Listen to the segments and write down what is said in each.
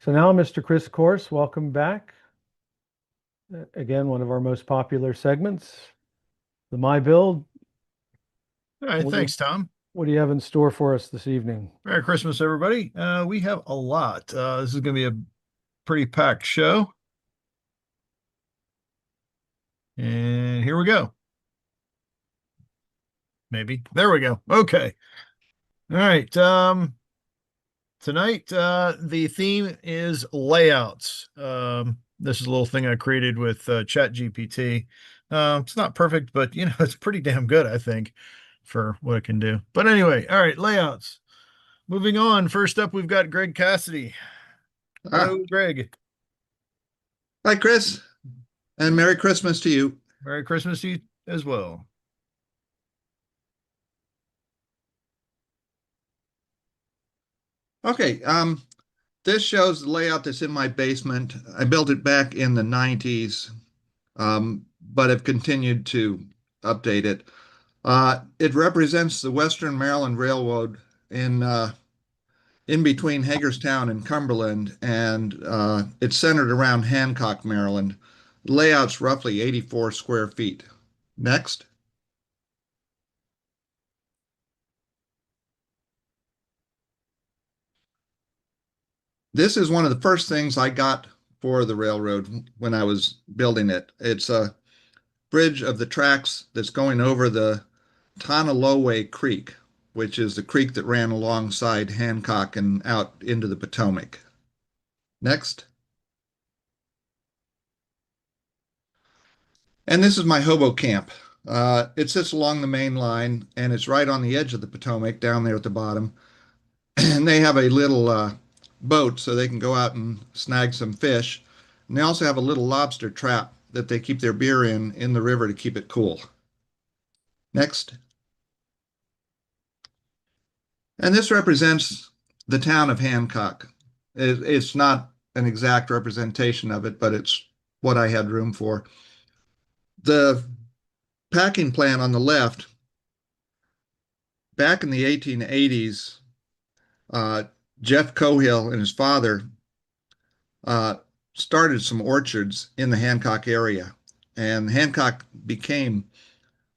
So now, Mr. Chris Course, welcome back. Again, one of our most popular segments, the My Build. All right, What do you thanks, Tom. what do you have in store for us this evening? Merry Christmas, everybody. We have a lot. This is going to be a pretty packed show. And here we go. Maybe. There we go. Okay. All right. Tonight, the theme is layouts. This is a little thing I created with Chat GPT. It's not perfect, but it's pretty damn good, I think, for what it can do. But anyway, all right, layouts. Moving on. First up, we've got Greg Cassidy. Ah, Hello, Greg. hi, Chris, and Merry Christmas to you. Merry Christmas to you as well. Okay, this shows the layout that's in my basement. I built it back in the 90s, but have continued to update it. It represents the Western Maryland Railroad in between Hagerstown and Cumberland, and it's centered around Hancock, Maryland. The layout's roughly 84 square feet. Next. This is one of the first things I got for the railroad when I was building it. It's a bridge of the tracks that's going over the Tonaloway Creek, which is the creek that ran alongside Hancock and out into the Potomac. Next. And this is my hobo camp. It sits along the main line and it's right on the edge of the Potomac down there at the bottom. And they have a little boat so they can go out and snag some fish. And they also have a little lobster trap that they keep their beer in the river to keep it cool. Next. And this represents the town of Hancock. It's not an exact representation of it, but it's what I had room for. The packing plant on the left, back in the 1880s, uh, Jeff Cohill and his father uh, started some orchards in the Hancock area. And Hancock became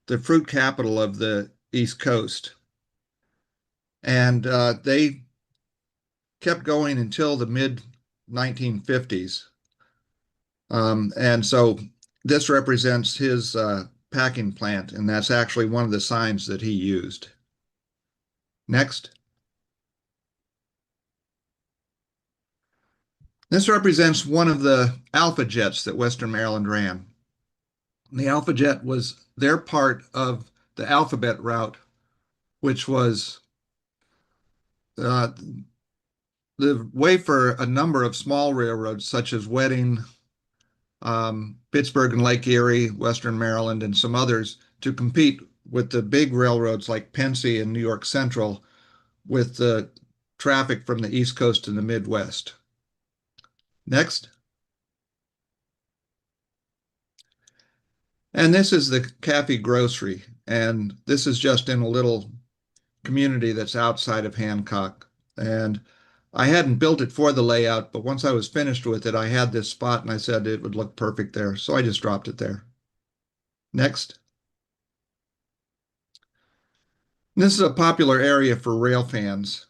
the fruit capital of the East Coast. And they kept going until the mid 1950s. And so this represents his packing plant, and that's actually one of the signs that he used. Next. This represents one of the Alpha Jets that Western Maryland ran. The Alpha Jet was their part of the Alphabet route, which was uh, the way for a number of small railroads, such as Wedding, Pittsburgh and Lake Erie, Western Maryland, and some others, to compete with the big railroads like Pennsy and New York Central with the traffic from the East Coast and the Midwest. Next. And this is the Cafe Grocery. And this is just in a little community that's outside of Hancock. And I hadn't built it for the layout, but once I was finished with it, I had this spot and I said it would look perfect there. So I just dropped it there. Next. This is a popular area for rail fans.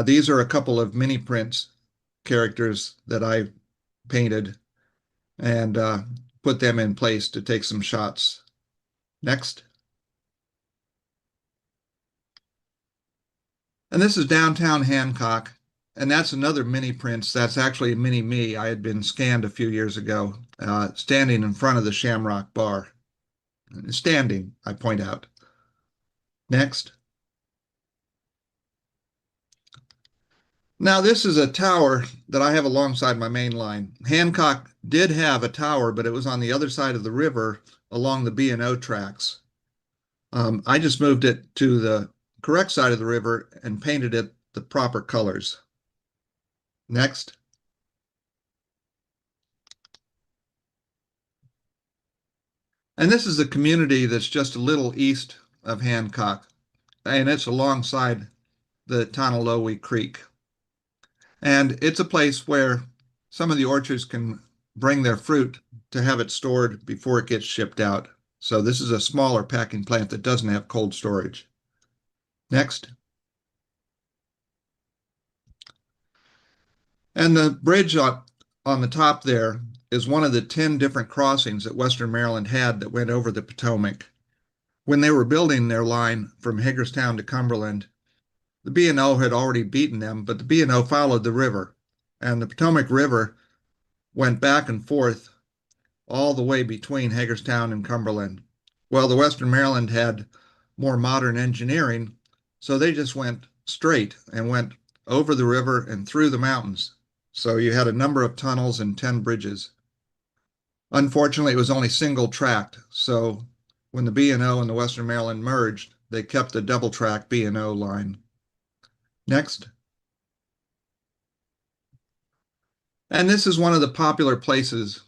These are a couple of mini prints characters that I painted and put them in place to take some shots. Next. And this is downtown Hancock. And that's another mini prints. That's actually a mini me. I had been scanned a few years ago, standing in front of the Shamrock Bar. Standing, I point out. Next. Now, this is a tower that I have alongside my main line. Hancock did have a tower, but it was on the other side of the river along the B&O tracks. I just moved it to the correct side of the river and painted it the proper colors. Next. And this is a community that's just a little east of Hancock, and it's alongside the Tonaloway Creek. And it's a place where some of the orchards can bring their fruit to have it stored before it gets shipped out. So this is a smaller packing plant that doesn't have cold storage. Next. And the bridge on the top there is one of the 10 different crossings that Western Maryland had that went over the Potomac. When they were building their line from Hagerstown to Cumberland, the B&O had already beaten them, but the B&O followed the river. And the Potomac River went back and forth all the way between Hagerstown and Cumberland. Well, the Western Maryland had more modern engineering, so they just went straight and went over the river and through the mountains. So you had a number of tunnels and 10 bridges. Unfortunately, it was only single tracked. So when the B&O and the Western Maryland merged, they kept the double track B&O line. Next. And this is one of the popular places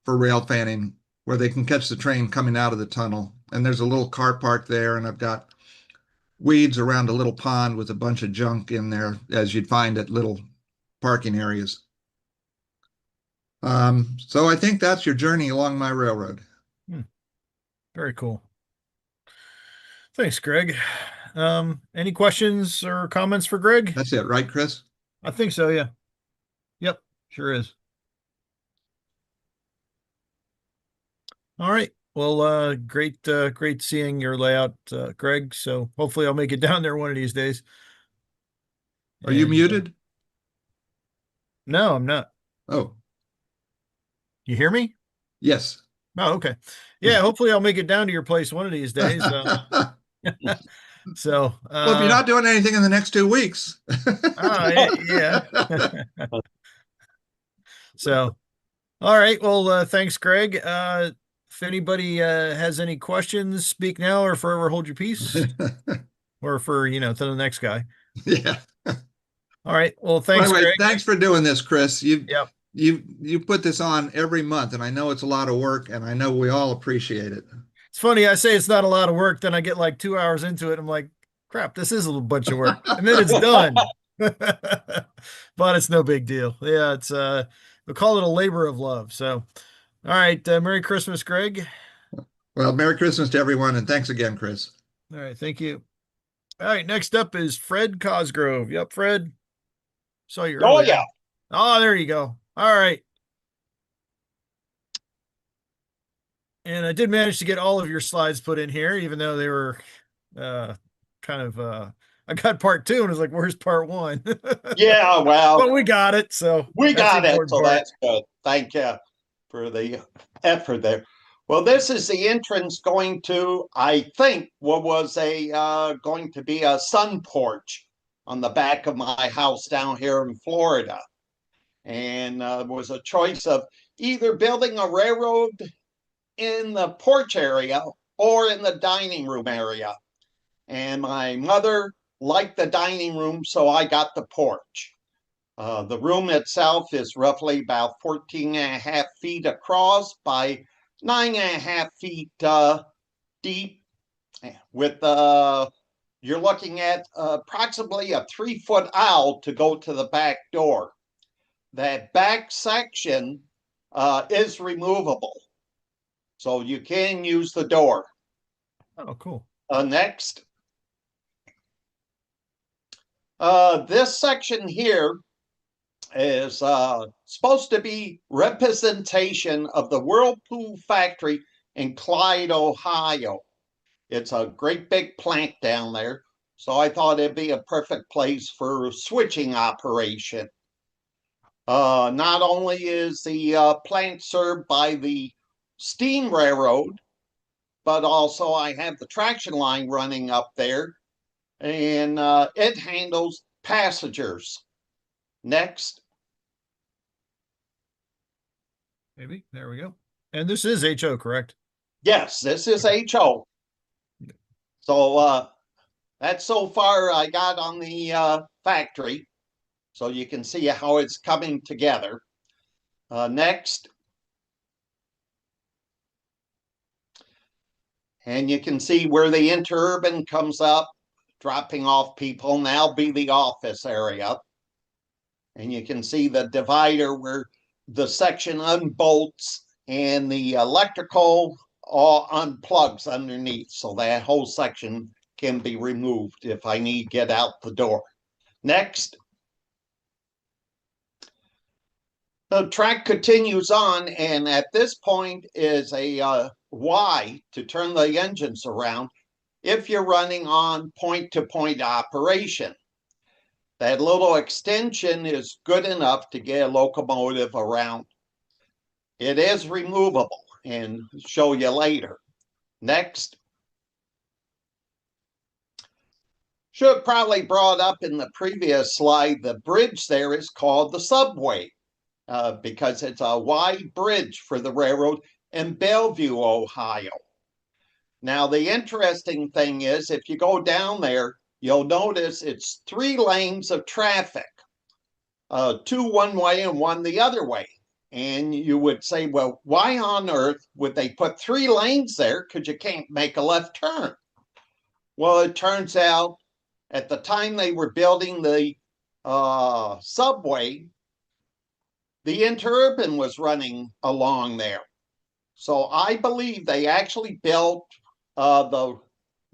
for rail fanning where they can catch the train coming out of the tunnel. And there's a little car park there, and I've got weeds around a little pond with a bunch of junk in there, as you'd find at little parking areas. So I think that's your journey along my railroad. Very cool. Thanks, Greg. Any questions or comments for Greg? That's it, right, Chris? I think so, yeah. Yep, sure is. All right. Well, great seeing your layout, Greg. So hopefully I'll make it down there one of these days. Are you muted? No, I'm not. Oh, You hear me? yes. Oh, okay. Yeah, hopefully I'll make it down to your place one of these days. So, well, if you're not doing anything in the next 2 weeks. yeah. So, all right. Well, thanks, Greg. If anybody has any questions, speak now or forever hold your peace. Or for, to the next guy. Yeah. All right. Well, thanks, anyway, Greg. Thanks for doing this, Chris. Yep. You put this on every month, and I know it's a lot of work, and I know we all appreciate it. It's funny, I say it's not a lot of work, then I get like 2 hours into it. I'm like, crap, this is a little bunch of work. And then it's done. But it's no big deal. Yeah, it's we'll call it a labor of love. So, all right. Merry Christmas, Greg. Well, Merry Christmas to everyone, and thanks again, Chris. All right, thank you. All right, next up is Fred Cosgrove. Yep, Fred. Saw you earlier. Yeah. Oh, there you go. All right. And I did manage to get all of your slides put in here, even though they were I got part 2 and I was like, where's part 1? Yeah, well, but we got it. So we got it. So that's good. Thank you for the effort there. Well, this is the entrance going to, I think, what was going to be a sun porch on the back of my house down here in Florida. And was a choice of either building a railroad in the porch area or in the dining room area. And my mother liked the dining room, so I got the porch. The room itself is roughly about 14 and a half feet across by 9 and a half feet deep. With you're looking at approximately a 3-foot aisle to go to the back door. That back section is removable, so you can use the door. Oh, cool. Next. This section here is supposed to be representation of the Whirlpool factory in Clyde, Ohio. It's a great big plant down there, so I thought it'd be a perfect place for switching operation. Not only is the plant served by the steam railroad, but also I have the traction line running up there, and it handles passengers. Next. Maybe. There we go. And this is HO, correct? Yes, this is HO. So that's so far I got on the factory. So you can see how it's coming together. Next. And you can see where the interurban comes up, dropping off people. Now be the office area. And you can see the divider where the section unbolts and the electrical all unplugs underneath. So that whole section can be removed if I need to get out the door. Next. The track continues on, and at this point is a Y to turn the engines around if you're running on point-to-point operation. That little extension is good enough to get a locomotive around. It is removable, and show you later. Next. Should have probably brought up in the previous slide, the bridge there is called the subway. Because it's a wide bridge for the railroad in Bellevue, Ohio. Now, the interesting thing is, if you go down there, you'll notice it's 3 lanes of traffic, 2 one way and 1 the other way. And you would say, well, why on earth would they put 3 lanes there? Because you can't make a left turn. Well, it turns out at the time they were building the subway, the interurban was running along there. So I believe they actually built the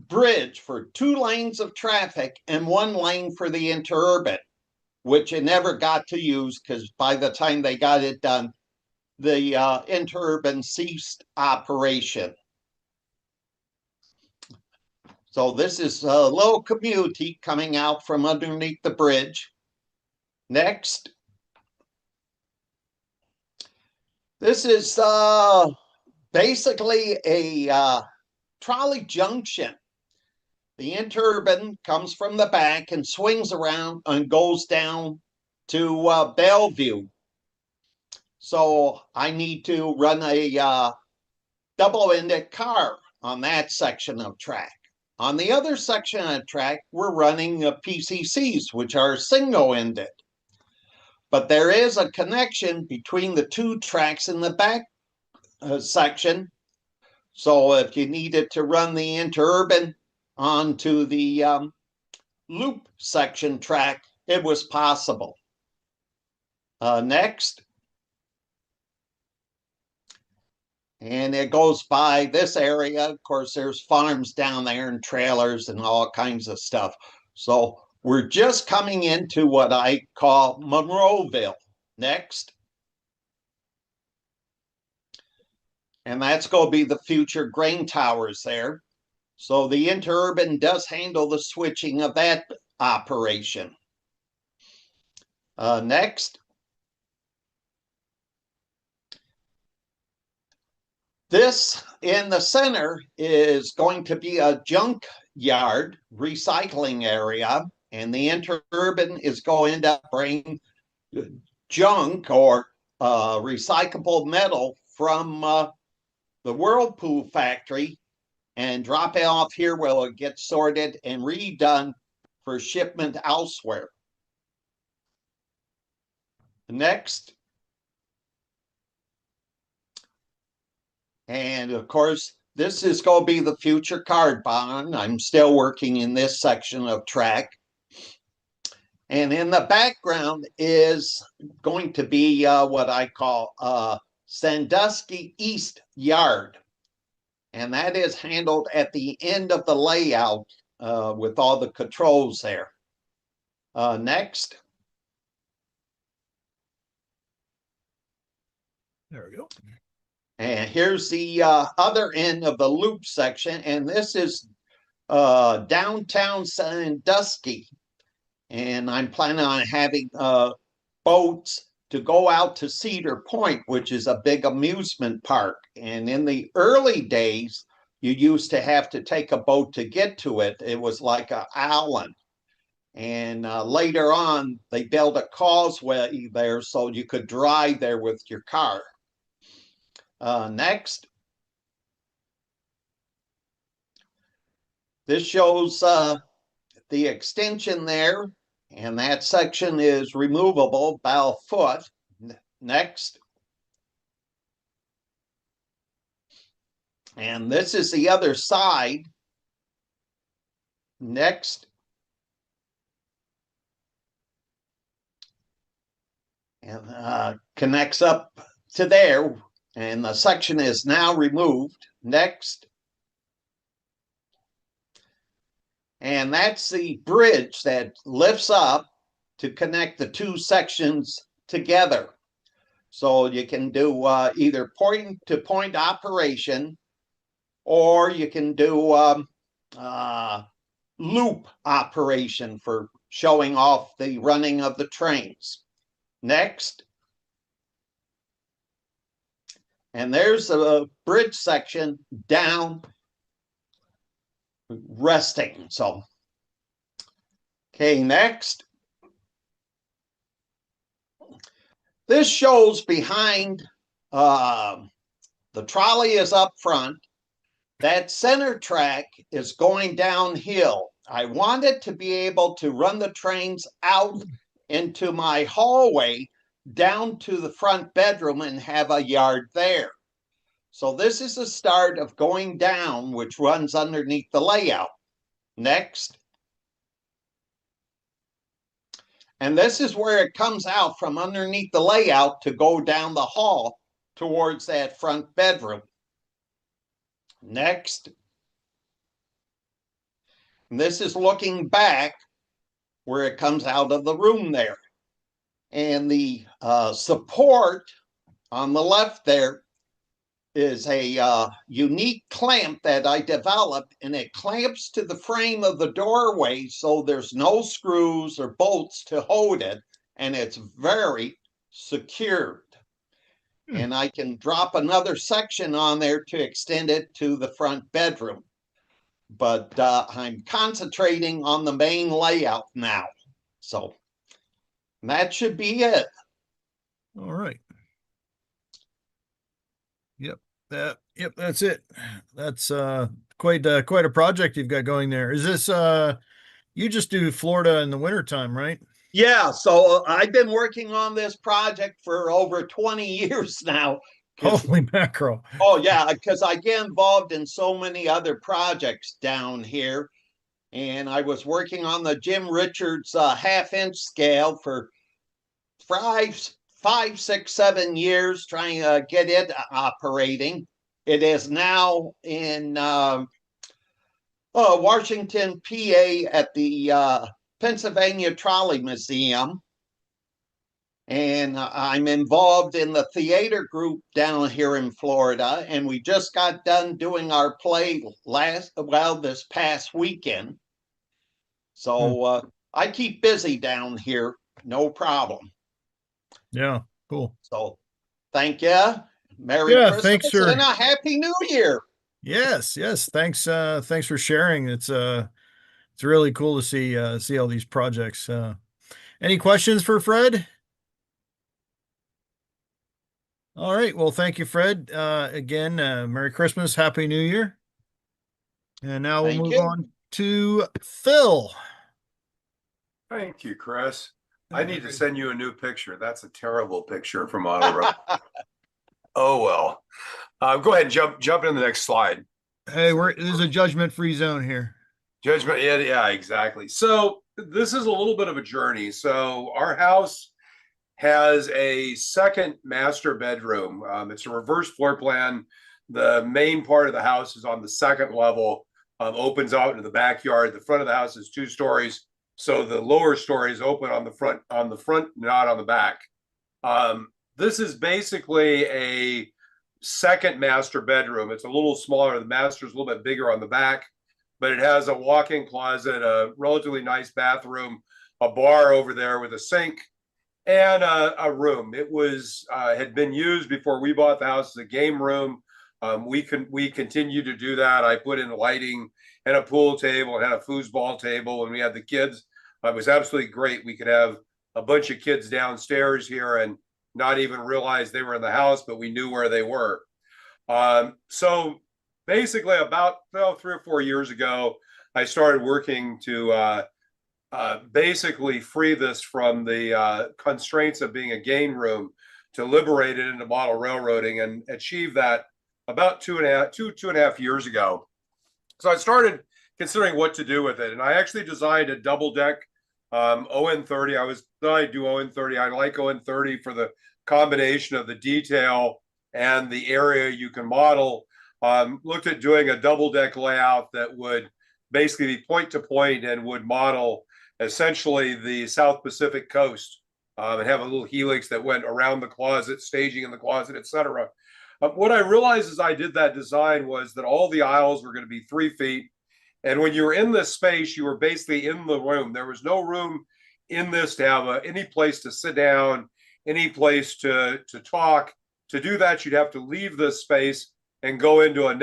bridge for 2 lanes of traffic and 1 lane for the interurban, which it never got to use because by the time they got it done, the interurban ceased operation. So this is a little community coming out from underneath the bridge. Next. This is basically a trolley junction. The interurban comes from the back and swings around and goes down to Bellevue. So I need to run a double-ended car on that section of track. On the other section of track, we're running PCCs, which are single-ended. But there is a connection between the 2 tracks in the back section. So if you needed to run the interurban onto the loop section track, it was possible. Next. And it goes by this area. Of course, there's farms down there and trailers and all kinds of stuff. So we're just coming into what I call Monroeville. Next. And that's going to be the future grain towers there. So the interurban does handle the switching of that operation. Next. This in the center is going to be a junk yard recycling area, and the interurban is going to bring junk or recyclable metal from the Whirlpool factory and drop it off here where it gets sorted and redone for shipment elsewhere. Next. And of course, this is going to be the future card barn. I'm still working in this section of track. And in the background is going to be what I call Sandusky East Yard. And that is handled at the end of the layout with all the controls there. Next. There we go. And here's the other end of the loop section. And this is downtown Sandusky. And I'm planning on having boats to go out to Cedar Point, which is a big amusement park. And in the early days, you used to have to take a boat to get to it. It was like an island. And later on, they built a causeway there so you could drive there with your car. Next. This shows the extension there, and that section is removable about a foot. Next. And this is the other side. Next. and connects up to there, and the section is now removed. Next. And that's the bridge that lifts up to connect the two sections together. So you can do either point-to-point operation, or you can do loop operation for showing off the running of the trains. Next. And there's a bridge section down resting. So, okay, next. This shows behind, the trolley is up front. That center track is going downhill. I wanted to be able to run the trains out into my hallway down to the front bedroom and have a yard there. So this is the start of going down, which runs underneath the layout. Next. And this is where it comes out from underneath the layout to go down the hall towards that front bedroom. Next. And this is looking back where it comes out of the room there. And the support on the left there is a unique clamp that I developed, and it clamps to the frame of the doorway, so there's no screws or bolts to hold it, and it's very secured. And I can drop another section on there to extend it to the front bedroom. But I'm concentrating on the main layout now. So that should be it. All right. Yep, that's it. That's quite a project you've got going there. Is this you just do Florida in the wintertime, right? Yeah, so I've been working on this project for over 20 years now. Holy mackerel. Oh, yeah, because I get involved in so many other projects down here. And I was working on the Jim Richards half-inch scale for 5, 6, 7 years, trying to get it operating. It is now in Washington, PA at the Pennsylvania Trolley Museum. And I'm involved in the theater group down here in Florida. And we just got done doing our play this past weekend. So I keep busy down here, no problem. Yeah, cool. So thank you. Merry Christmas thanks for, and a Happy New Year. Yes. Thanks for sharing. It's really cool to see all these projects. Any questions for Fred? All right. Well, thank you, Fred. Again, Merry Christmas, Happy New Year. And now we'll move on to Phil. Thank you, Chris. I need to send you a new picture. That's a terrible picture from Auto Road. Oh, well. Go ahead and jump in the next slide. Hey, there's a judgment-free zone here. Judgment, yeah, exactly. So this is a little bit of a journey. So our house has a second master bedroom. It's a reverse floor plan. The main part of the house is on the second level, opens out into the backyard. The front of the house is 2 stories. So the lower stories open on the front, not on the back. This is basically a second master bedroom. It's a little smaller. The master's a little bit bigger on the back, but it has a walk-in closet, a relatively nice bathroom, a bar over there with a sink, and a room. It was had been used before we bought the house as a game room. We continue to do that. I put in lighting and a pool table and had a foosball table when we had the kids. It was absolutely great. We could have a bunch of kids downstairs here and not even realize they were in the house, but we knew where they were. So basically about 3 or 4 years ago, I started working to basically free this from the constraints of being a game room, to liberate it into model railroading, and achieve that about two and a half years ago. So I started considering what to do with it. And I actually designed a double deck ON30, I do ON30. I like ON30 for the combination of the detail and the area you can model. Looked at doing a double deck layout that would basically be point to point and would model essentially the South Pacific coast, and have a little helix that went around the closet, staging in the closet, etc. What I realized as I did that design was that all the aisles were going to be 3 feet. And when you were in this space, you were basically in the room. There was no room in this to have any place to sit down, any place to talk. To do that, you'd have to leave this space and go into the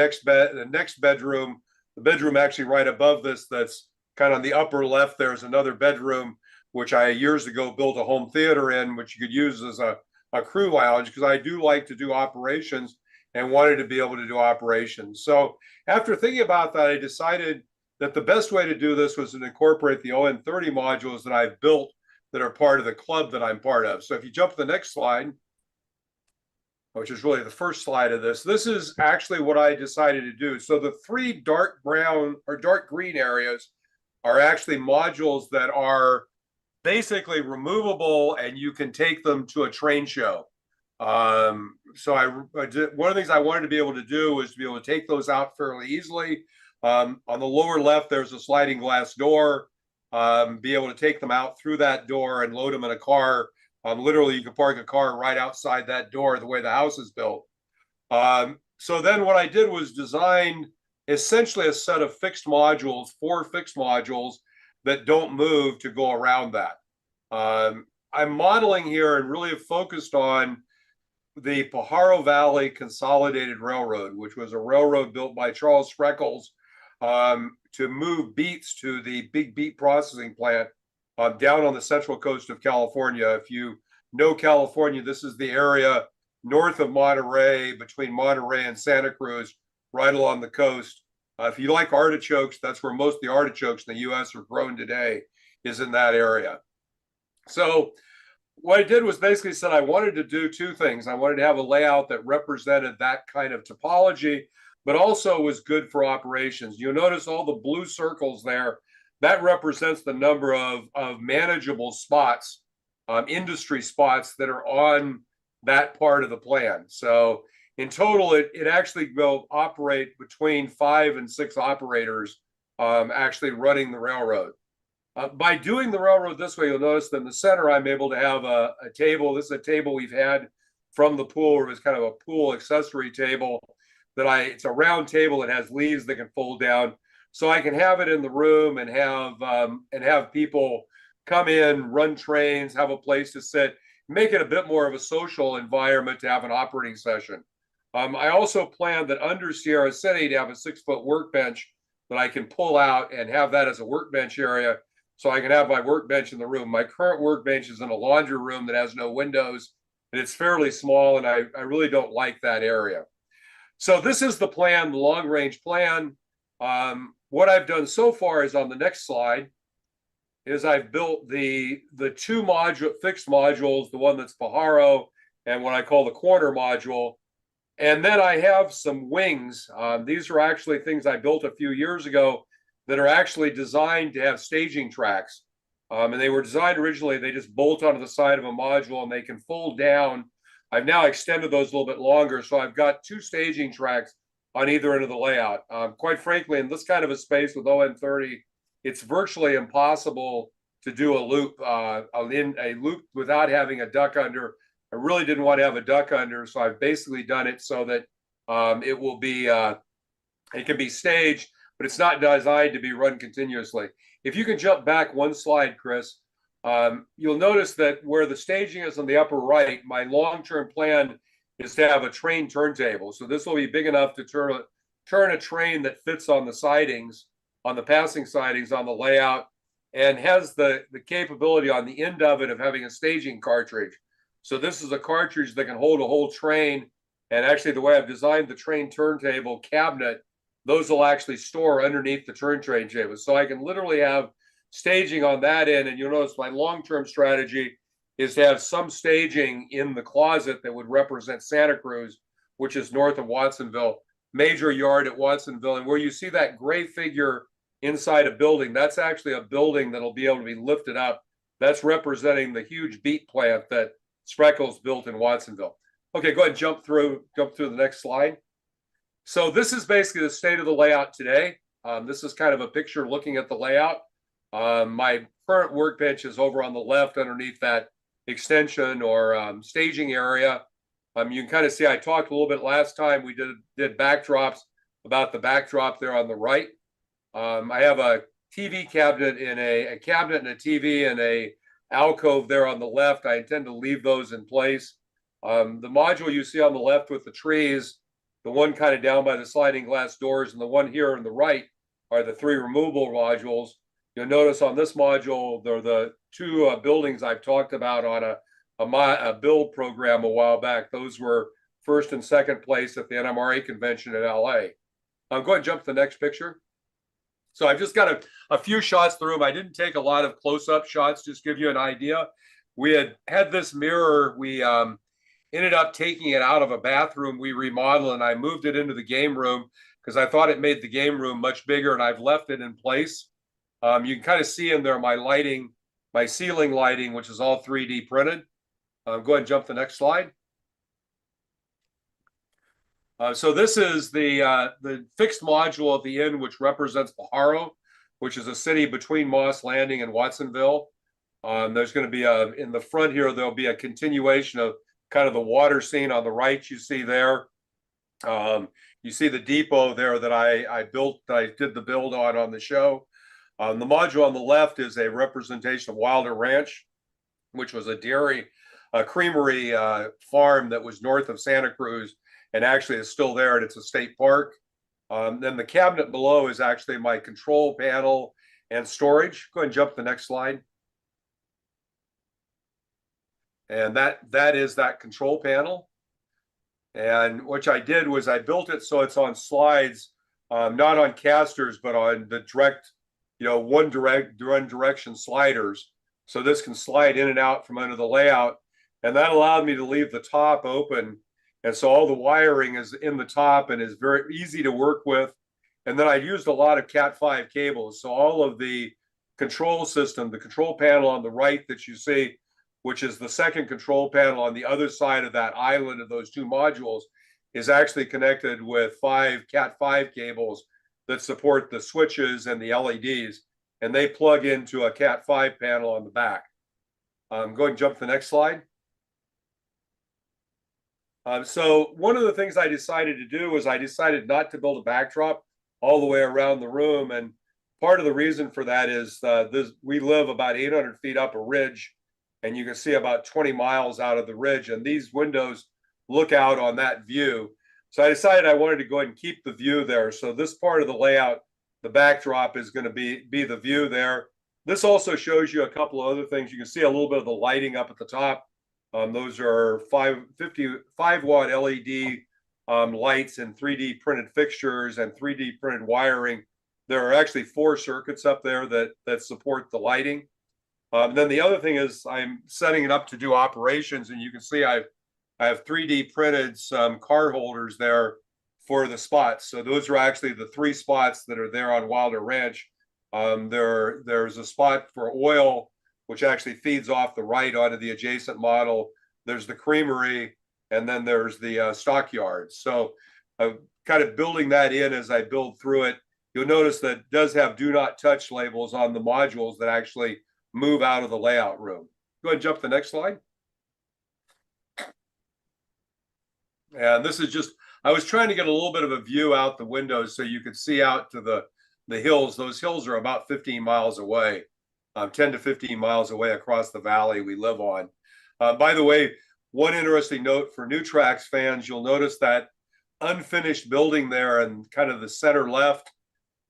next bedroom. The bedroom actually right above this, that's kind of on the upper left, there's another bedroom, which I years ago built a home theater in, which you could use as a crew lounge, because I do like to do operations and wanted to be able to do operations. So after thinking about that, I decided that the best way to do this was to incorporate the ON30 modules that I've built that are part of the club that I'm part of. So if you jump to the next slide, which is really the first slide of this, this is actually what I decided to do. So the 3 dark brown or dark green areas are actually modules that are basically removable, and you can take them to a train show. So one of the things I wanted to be able to do was to be able to take those out fairly easily. On the lower left, there's a sliding glass door. Be able to take them out through that door and load them in a car. Literally, you can park a car right outside that door the way the house is built. So then what I did was design essentially a set of fixed modules, 4 fixed modules that don't move to go around that. I'm modeling here and really focused on the Pajaro Valley Consolidated Railroad, which was a railroad built by Charles Freckles to move beets to the big beet processing plant down on the central coast of California. If you know California, this is the area north of Monterey, between Monterey and Santa Cruz, right along the coast. If you like artichokes, that's where most of the artichokes in the U.S. are grown today, is in that area. So what I did was basically said I wanted to do 2 things. I wanted to have a layout that represented that kind of topology, but also was good for operations. You'll notice all the blue circles there. That represents the number of manageable spots, industry spots that are on that part of the plan. So in total, it actually will operate between 5 and 6 operators actually running the railroad. By doing the railroad this way, you'll notice that in the center, I'm able to have a table. This is a table we've had from the pool. It was kind of a pool accessory table it's a round table that has leaves that can fold down. So I can have it in the room and have people come in, run trains, have a place to sit, make it a bit more of a social environment to have an operating session. I also plan that under Sierra City to have a 6-foot workbench that I can pull out and have that as a workbench area, so I can have my workbench in the room. My current workbench is in a laundry room that has no windows, and it's fairly small, and I really don't like that area. So this is the plan, the long-range plan. What I've done so far is on the next slide is I've built the 2 fixed modules, the one that's Pajaro and what I call the corner module. And then I have some wings. These are actually things I built a few years ago that are actually designed to have staging tracks. And they were designed originally, they just bolt onto the side of a module and they can fold down. I've now extended those a little bit longer. So I've got 2 staging tracks on either end of the layout. Quite frankly, in this kind of a space with ON30, it's virtually impossible to do a loop, a loop without having a duck under. I really didn't want to have a duck under, so I've basically done it so that it will be, it can be staged, but it's not designed to be run continuously. If you can jump back 1 slide, Chris, you'll notice that where the staging is on the upper right, my long-term plan is to have a train turntable. So this will be big enough to turn a train that fits on the sidings, on the passing sidings on the layout, and has the capability on the end of it of having a staging cartridge. So this is a cartridge that can hold a whole train. And actually the way I've designed the train turntable cabinet, those will actually store underneath the train table. So I can literally have staging on that end. And you'll notice my long-term strategy is to have some staging in the closet that would represent Santa Cruz, which is north of Watsonville, major yard at Watsonville. And where you see that gray figure inside a building. That's actually a building that'll be able to be lifted up. That's representing the huge beet plant that Spreckels built in Watsonville. Okay, go ahead and jump through the next slide. So this is basically the state of the layout today. This is kind of a picture looking at the layout. My current workbench is over on the left underneath that extension or staging area. You can kind of see I talked a little bit last time we did backdrops about the backdrop there on the right. I have a TV cabinet in a cabinet and a TV and a alcove there on the left. I intend to leave those in place. The module you see on the left with the trees, the one kind of down by the sliding glass doors, and the one here on the right are the 3 removable modules. You'll notice on this module, there are the 2 buildings I've talked about on a Biuld program a while back. Those were first and second place at the NMRA convention in LA. Go ahead and jump to the next picture. So I've just got a few shots through them. I didn't take a lot of close-up shots, just give you an idea. We had this mirror. We ended up taking it out of a bathroom we remodeled, and I moved it into the game room because I thought it made the game room much bigger, and I've left it in place. You can kind of see in there my lighting, my ceiling lighting, which is all 3D printed. Go ahead and jump to the next slide. So this is the fixed module at the end, which represents Pajaro, which is a city between Moss Landing and Watsonville. There's going to be in the front here, there'll be a continuation of kind of the water scene on the right you see there. You see the depot there that I did the build on the show. The module on the left is a representation of Wilder Ranch, which was a creamery farm that was north of Santa Cruz, and actually is still there, and it's a state park. Then the cabinet below is actually my control panel and storage. Go ahead and jump to the next slide. And that is that control panel. And what I did was I built it so it's on slides, not on casters, but on the direct, one direction sliders. So this can slide in and out from under the layout. And that allowed me to leave the top open. And so all the wiring is in the top and is very easy to work with. And then I used a lot of Cat5 cables. So all of the control system, the control panel on the right that you see, which is the second control panel on the other side of that island of those 2 modules, is actually connected with 5 Cat5 cables that support the switches and the LEDs, and they plug into a Cat5 panel on the back. Go ahead and jump to the next slide. So one of the things I decided to do was I decided not to build a backdrop all the way around the room, and part of the reason for that is we live about 800 feet up a ridge, and you can see about 20 miles out of the ridge, and these windows look out on that view. So I decided I wanted to go ahead and keep the view there. So this part of the layout, the backdrop, is going to be the view there. This also shows you a couple of other things. You can see a little bit of the lighting up at the top. Those are 5-watt LED lights and 3D printed fixtures and 3D printed wiring. There are actually 4 circuits up there that support the lighting. Then the other thing is I'm setting it up to do operations, and you can see I have 3D printed some card holders there for the spots. So those are actually the 3 spots that are there on Wilder Ranch. There's a spot for oil, which actually feeds off the right onto the adjacent model. There's the creamery, and then there's the stockyard. So I'm kind of building that in as I build through it. You'll notice that it does have do not touch labels on the modules that actually move out of the layout room. Go ahead and jump to the next slide. And this is just, I was trying to get a little bit of a view out the windows so you could see out to the hills. Those hills are about 15 miles away, 10 to 15 miles away across the valley we live on. By the way, one interesting note for New Tracks fans, you'll notice that unfinished building there and kind of the center left.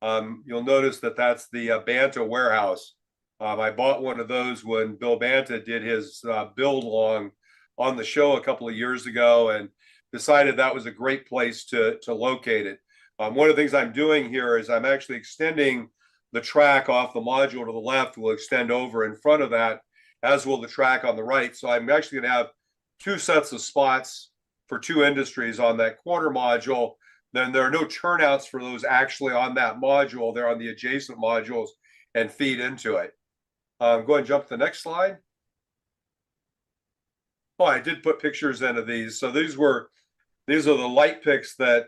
You'll notice that that's the Banta warehouse. I bought one of those when Bill Banta did his build along on the show a couple of years ago, and decided that was a great place to locate it. One of the things I'm doing here is I'm actually extending the track off the module to the left will extend over in front of that, as will the track on the right. So I'm actually going to have 2 sets of spots for 2 industries on that corner module then there are no turnouts for those actually on that module. They're on the adjacent modules and feed into it. Go ahead and jump to the next slide. Oh, I did put pictures into these. So these are the light picks that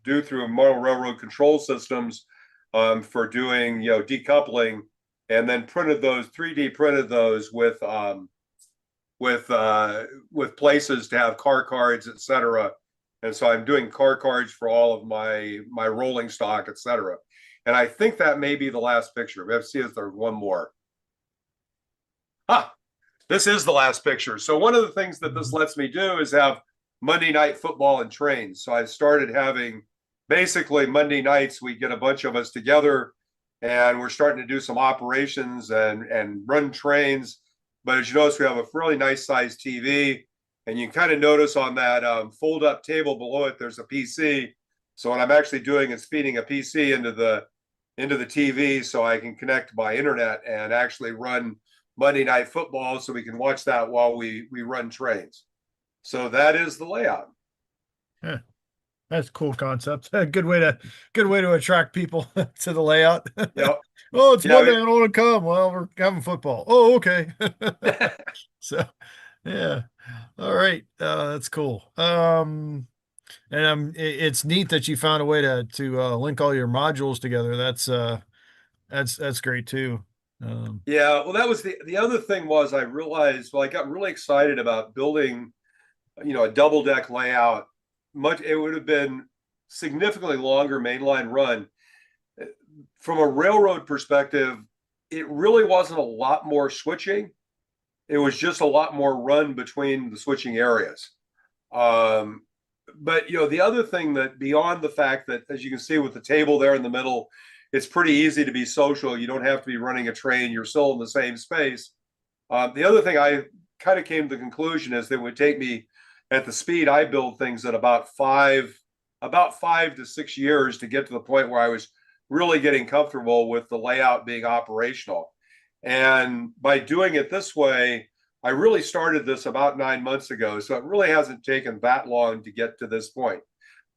do through model railroad control systems for doing, decoupling, and then printed those 3D printed those with places to have car cards, etc. And so I'm doing car cards for all of my rolling stock, etc. And I think that may be the last picture. We have to see if there's one more. This is the last picture. So one of the things that this lets me do is have Monday night football and trains. So I started having basically Monday nights, we get a bunch of us together and we're starting to do some operations and run trains. But as you notice, we have a really nice sized TV, and you can kind of notice on that fold up table below it, there's a PC. So what I'm actually doing is feeding a PC into the TV so I can connect my internet and actually run Monday Night Football so we can watch that while we run trains. So that is the layout. Yeah, that's a cool concept. Good way to attract people to the layout. Yep. Oh, it's Yeah, Monday. I don't want to come. Well, we're having football. Oh, okay. So, yeah. All right. That's cool. And it's neat that you found a way to link all your modules together. That's great too. Yeah, well, that was the other thing was I realized, well, I got really excited about building, a double deck layout. It would have been significantly longer mainline run. From a railroad perspective, it really wasn't a lot more switching. It was just a lot more run between the switching areas. But the other thing that beyond the fact that, as you can see with the table there in the middle, it's pretty easy to be social. You don't have to be running a train. You're still in the same space. The other thing I kind of came to the conclusion is that it would take me, at the speed I build things, at about 5 to 6 years to get to the point where I was really getting comfortable with the layout being operational. And by doing it this way, I really started this about 9 months ago. So it really hasn't taken that long to get to this point.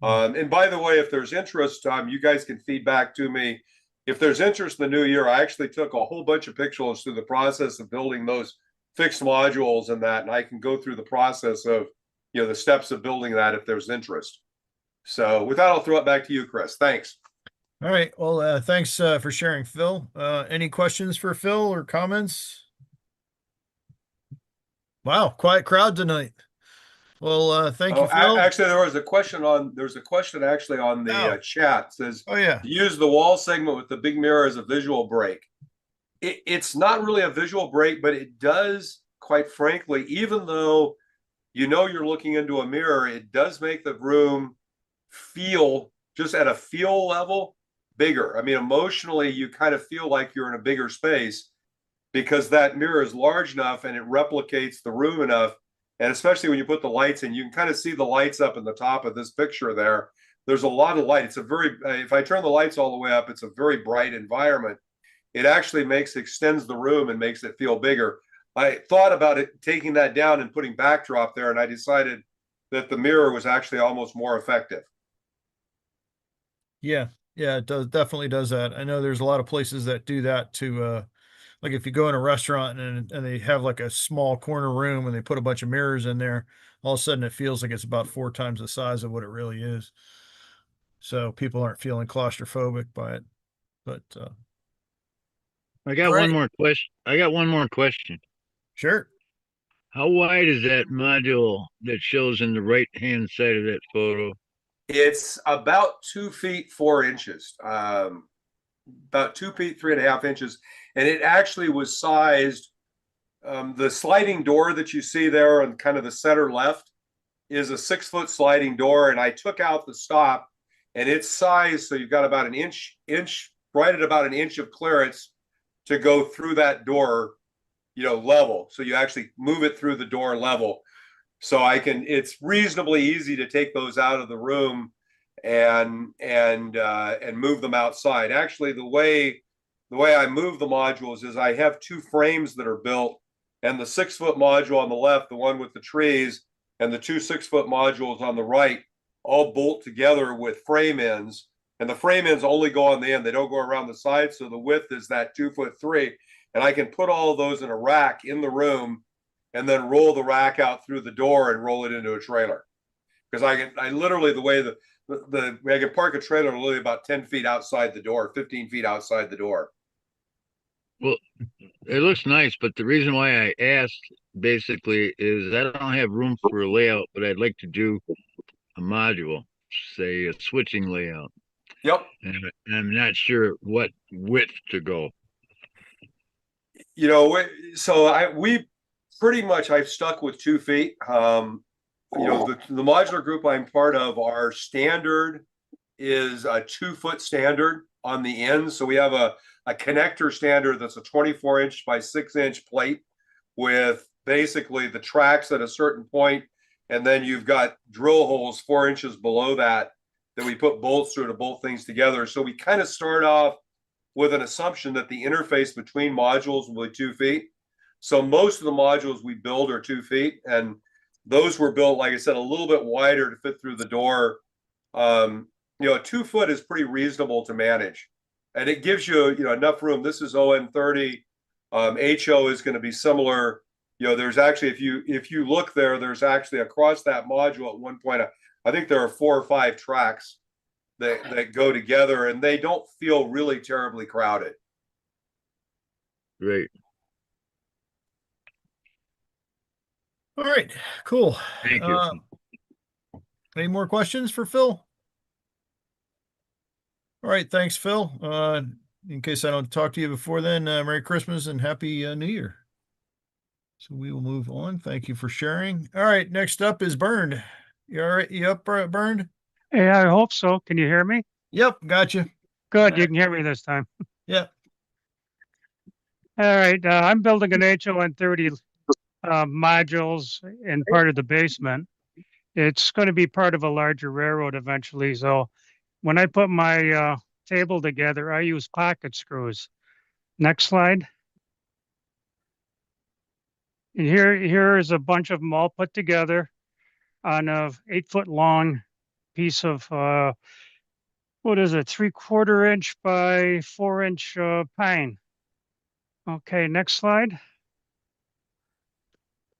And by the way, if there's interest, you guys can feed back to me. If there's interest in the new year, I actually took a whole bunch of pictures through the process of building those fixed modules and that, and I can go through the process of, the steps of building that if there's interest. So with that, I'll throw it back to you, Chris. Thanks. All right. Well, thanks for sharing, Phil. Any questions for Phil or comments? Wow, quiet crowd tonight. Well, thank you, Phil. Actually, there's a question actually on the chat. It says, oh yeah, use the wall segment with the big mirror as a visual break. It's not really a visual break, but it does, quite frankly, even though you're looking into a mirror, it does make the room feel, just at a feel level, bigger. I mean, emotionally, you kind of feel like you're in a bigger space because that mirror is large enough and it replicates the room enough. And especially when you put the lights in, you can kind of see the lights up in the top of this picture there. There's a lot of light. It's a very, if I turn the lights all the way up, it's a very bright environment. It actually extends the room and makes it feel bigger. I thought about it, taking that down and putting backdrop there, and I decided that the mirror was actually almost more effective. Yeah, it definitely does that. I know there's a lot of places that do that to, like if you go in a restaurant and they have like a small corner room and they put a bunch of mirrors in there, all of a sudden it feels like it's about 4 times the size of what it really is. So people aren't feeling claustrophobic by it. But I got one more question. Sure. How wide is that module that shows in the right-hand side of that photo? It's about 2 feet 4 inches, about 2 feet 3.5 inches, and it actually was sized. The sliding door that you see there on kind of the center left is a 6-foot sliding door, and I took out the stop, and it's sized so you've got about an inch, right at about an inch of clearance to go through that door, level. So you actually move it through the door level. So it's reasonably easy to take those out of the room and move them outside. Actually, the way I move the modules is I have 2 frames that are built, and the 6-foot module on the left, the one with the trees, and the 2 6-foot modules on the right all bolt together with frame ends, and the frame ends only go on the end. They don't go around the side. So the width is that 2'3", and I can put all of those in a rack in the room and then roll the rack out through the door and roll it into a trailer. Because I literally, the way I can park a trailer literally about 10 feet outside the door, 15 feet outside the door. Well, it looks nice, but the reason why I asked basically is I don't have room for a layout, but I'd like to do a module, say a switching layout. Yep. And I'm not sure what width to go. You know, we pretty much, I've stuck with 2 feet. You know, the modular group I'm part of, our standard is a 2-foot standard on the end. So we have a connector standard that's a 24-inch by 6-inch plate with basically the tracks at a certain point, and then you've got drill holes 4 inches below that we put bolts through to bolt things together. So we kind of start off with an assumption that the interface between modules will be 2 feet. So most of the modules we build are 2 feet, and those were built, like I said, a little bit wider to fit through the door. You know, 2 foot is pretty reasonable to manage, and it gives you, you know, enough room. This is ON30. HO is going to be similar. You know, there's actually, if you look there, there's actually across that module at one point, I think there are 4 or 5 tracks that go together, and they don't feel really terribly crowded. Great. All right, cool. Thank you. Any more questions for Phil? All right, thanks, Phil. In case I don't talk to you before then, Merry Christmas and Happy New Year. So we will move on. Thank you for sharing. All right, next up is Burned. You all right? You up, Burned? Hey, I hope so. Can you hear me? Yep, gotcha. Good, you can hear me this time. Yep. All right, I'm building an HON30 modules in part of the basement. It's going to be part of a larger railroad eventually. So when I put my table together, I use pocket screws. Next slide. And here is a bunch of them all put together on a 8-foot long piece of what is it, 3/4 inch by 4-inch pine. Okay, next slide.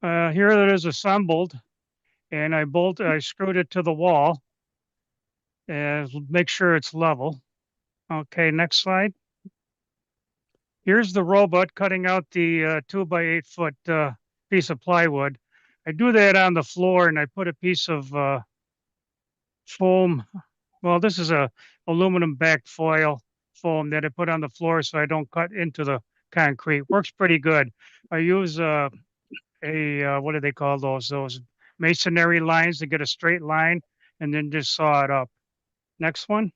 Here it is assembled, and I screwed it to the wall and make sure it's level. Okay, next slide. Here's the robot cutting out the 2 by 8 foot piece of plywood. I do that on the floor, and I put a piece of foam. Well, this is a aluminum backed foil foam that I put on the floor so I don't cut into the concrete. Works pretty good. I use what do they call those masonry lines to get a straight line, and then just saw it up. Next one.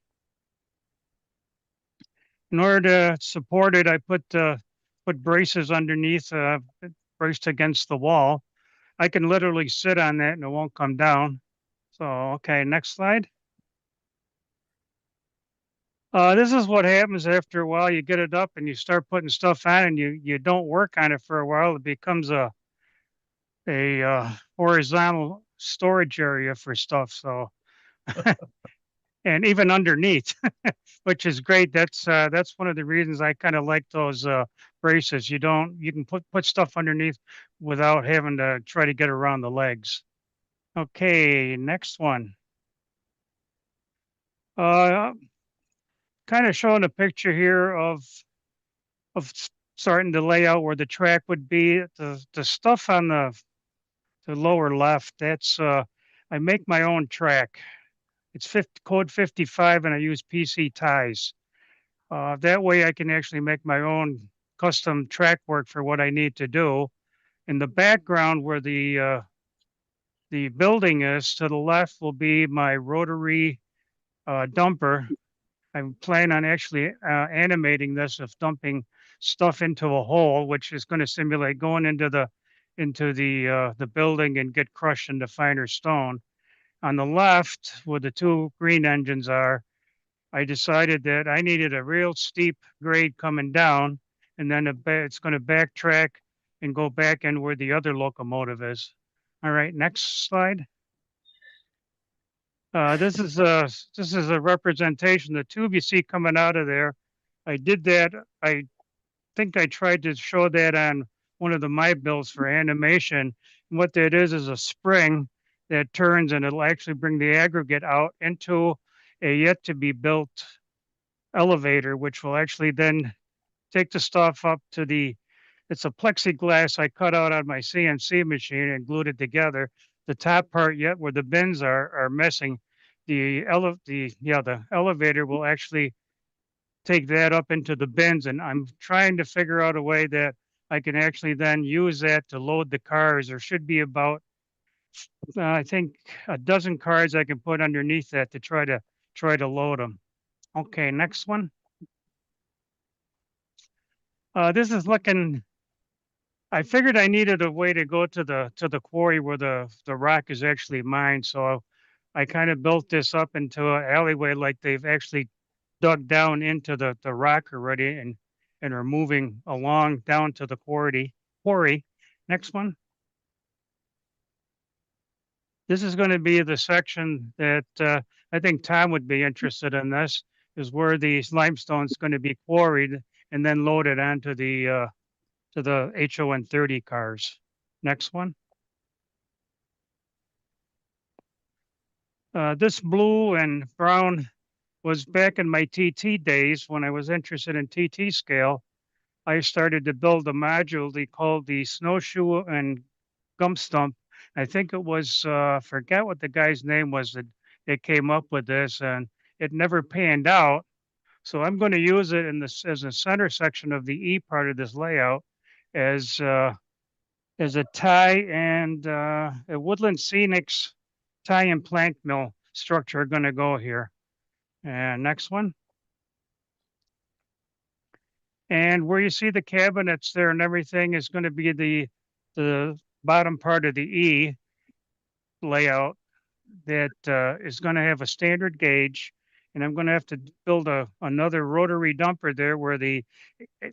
In order to support it, I put braces underneath, braced against the wall. I can literally sit on that and it won't come down. So, okay, next slide. This is what happens after a while. You get it up and you start putting stuff on, and you don't work on it for a while. It becomes a horizontal storage area for stuff. So, and even underneath, which is great. That's one of the reasons I kind of like those braces. You can put stuff underneath without having to try to get around the legs. Okay, next one. Kind of showing a picture here of starting to lay out where the track would be. The stuff on the lower left, that's I make my own track. It's code 55, and I use PC ties. That way I can actually make my own custom track work for what I need to do. In the background where the building is, to the left will be my rotary dumper. I'm planning on actually animating this of dumping stuff into a hole, which is going to simulate going into the building and get crushed into finer stone. On the left, where the 2 green engines are, I decided that I needed a real steep grade coming down, and then it's going to backtrack and go back in where the other locomotive is. All right, next slide. This is a representation. The tube you see coming out of there. I did that. I think I tried to show that on one of the my builds for animation. And what that is a spring that turns and it'll actually bring the aggregate out into a yet to be built elevator, which will actually then take the stuff up to it's a plexiglass I cut out on my CNC machine and glued it together. The top part yet where the bins are missing. The elevator will actually take that up into the bins, and I'm trying to figure out a way that I can actually then use that to load the cars. There should be about I think a dozen cars I can put underneath that to try to load them. Okay, next one. This is looking. I figured I needed a way to go to the quarry where the rock is actually mined, so I kind of built this up into an alleyway like they've actually dug down into the rock already and are moving along down to the quarry. Next one. This is going to be the section that I think Tom would be interested in. This is where the limestone is going to be quarried and then loaded onto the to the HON 30 cars. Next one. This blue and brown was back in my TT days when I was interested in TT scale. I started to build a module they called the snowshoe and gum stump. I think it was, forget what the guy's name was that came up with this, and it never panned out. So I'm going to use it in this as a center section of the E part of this layout as a tie and a Woodland Scenics tie and plank mill structure are going to go here. And next one. And where you see the cabinets there and everything is going to be the bottom part of the E layout that is going to have a standard gauge. And I'm going to have to build another rotary dumper there where the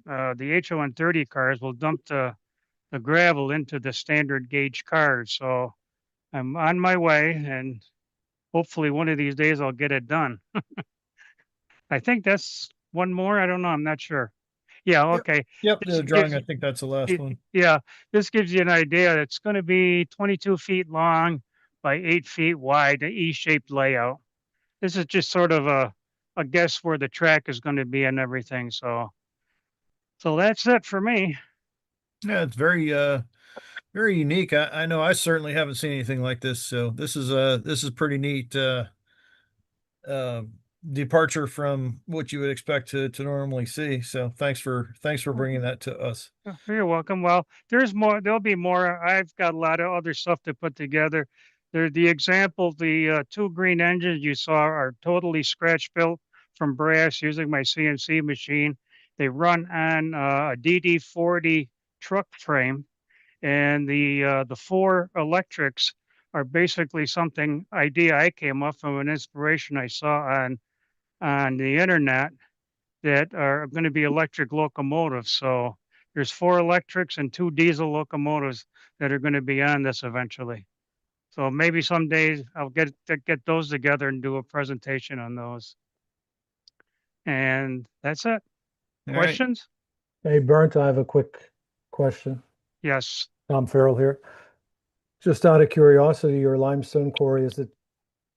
HON 30 cars will dump the gravel into the standard gauge cars. So I'm on my way, and hopefully one of these days I'll get it done. I think that's one more. I don't know. I'm not sure. Yeah. Okay. Yep. This The drawing, gives- I think that's the last one. Yeah. This gives you an idea. It's going to be 22 feet long by 8 feet wide, an E-shaped layout. This is just sort of a guess where the track is going to be and everything. So that's it for me. Yeah, it's very unique. I know I certainly haven't seen anything like this. So this is pretty neat. Departure from what you would expect to normally see. So thanks for bringing that to us. You're welcome. Well, there's more. There'll be more. I've got a lot of other stuff to put together. The example, the two green engines you saw are totally scratch built from brass using my CNC machine. They run on a DD40 truck frame, and the four electrics are basically something idea I came up from an inspiration I saw on the internet that are going to be electric locomotives. So there's four electrics and two diesel locomotives that are going to be on this eventually. So maybe some days I'll get those together and do a presentation on those. And that's it. All right. Questions? Hey, Burnt, I have a quick question. Yes. Tom Farrell here. Just out of curiosity, your limestone quarry, is it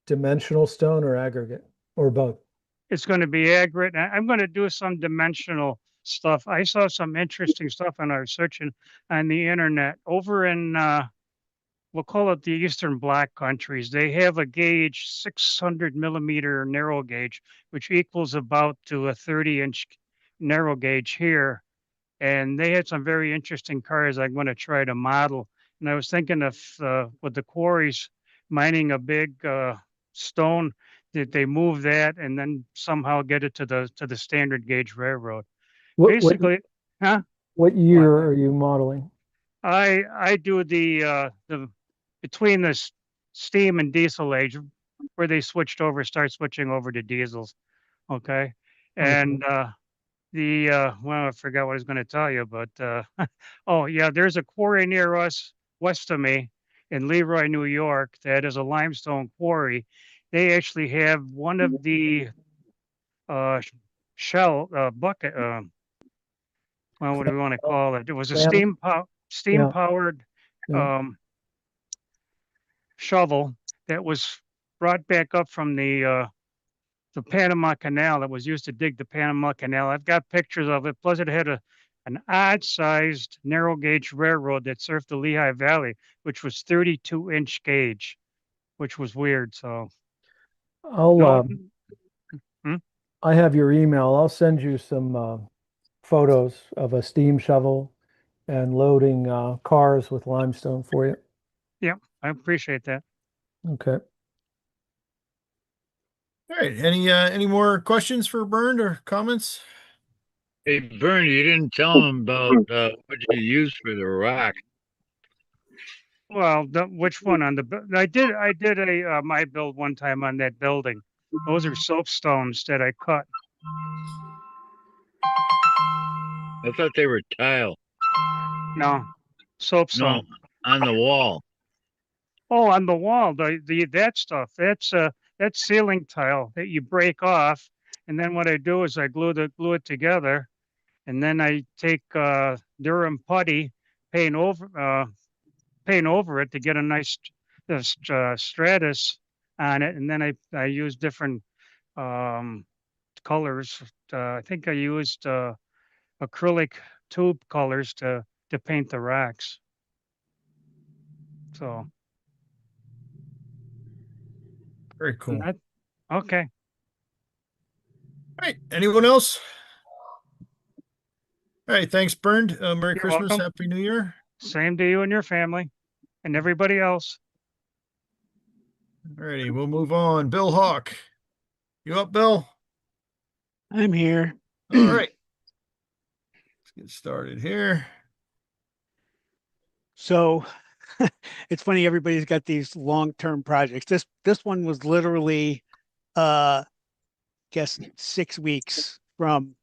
dimensional stone or aggregate or both? It's going to be aggregate. I'm going to do some dimensional stuff. I saw some interesting stuff when I was searching on the internet over in, we'll call it the Eastern Black countries. They have a gauge, 600 millimeter narrow gauge, which equals about to a 30-inch narrow gauge here. And they had some very interesting cars I'm going to try to model. And I was thinking of with the quarries mining a big stone, that they move that and then somehow get it to the standard gauge railroad. Basically, huh? What year are you modeling? I do the between the steam and diesel age where they start switching over to diesels. Okay. And well, I forgot what I was going to tell you, but oh yeah, there's a quarry near us west of me in Leroy, New York, that is a limestone quarry they actually have one of the shell bucket. Well, what do we want to call it? It was a Salmon? steam Yeah. powered Yeah. shovel that was brought back up from the Panama Canal that was used to dig the Panama Canal. I've got pictures of it. Plus, it had an odd-sized narrow gauge railroad that served the Lehigh Valley, which was 32-inch gauge, which was weird. So, I'll no, I have your email. I'll send you some photos of a steam shovel and loading cars with limestone for you. yeah, I appreciate that. Okay. All right. Any more questions for Bernd or comments? Hey, Bernie, you didn't tell him about what you used for the rock. Well, which one on the? I did a my build one time on that building. Those are soapstones that I cut. I thought they were tile. No, soapstone. No, on the wall. Oh, on the wall, that stuff. That's ceiling tile that you break off, and then what I do is I glue it together, and then I take Durham putty, paint over it to get a nice stratus on it, and then I use different colors. I think I used acrylic tube colors to paint the racks. So Very cool. that, okay. All right. Anyone else? All right. Thanks, Bernd. Merry You're Christmas. welcome. Happy New Year. Same to you and your family and everybody else. All righty. We'll move on. Bill Hawk. You up, Bill? I'm here. All right. Let's get started here. So it's funny, everybody's got these long-term projects. This one was literally guess 6 weeks from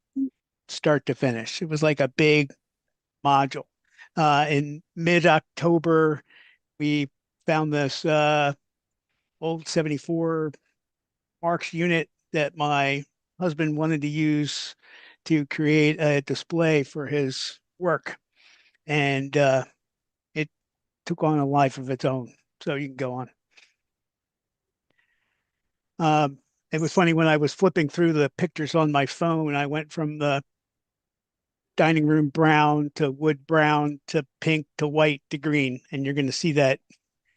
start to finish. It was like a big module. In mid-October, we found this old 74 Marks unit that my husband wanted to use to create a display for his work. And it took on a life of its own. So you can go on. It was funny when I was flipping through the pictures on my phone, I went from the dining room brown to wood brown to pink to white to green. And you're going to see that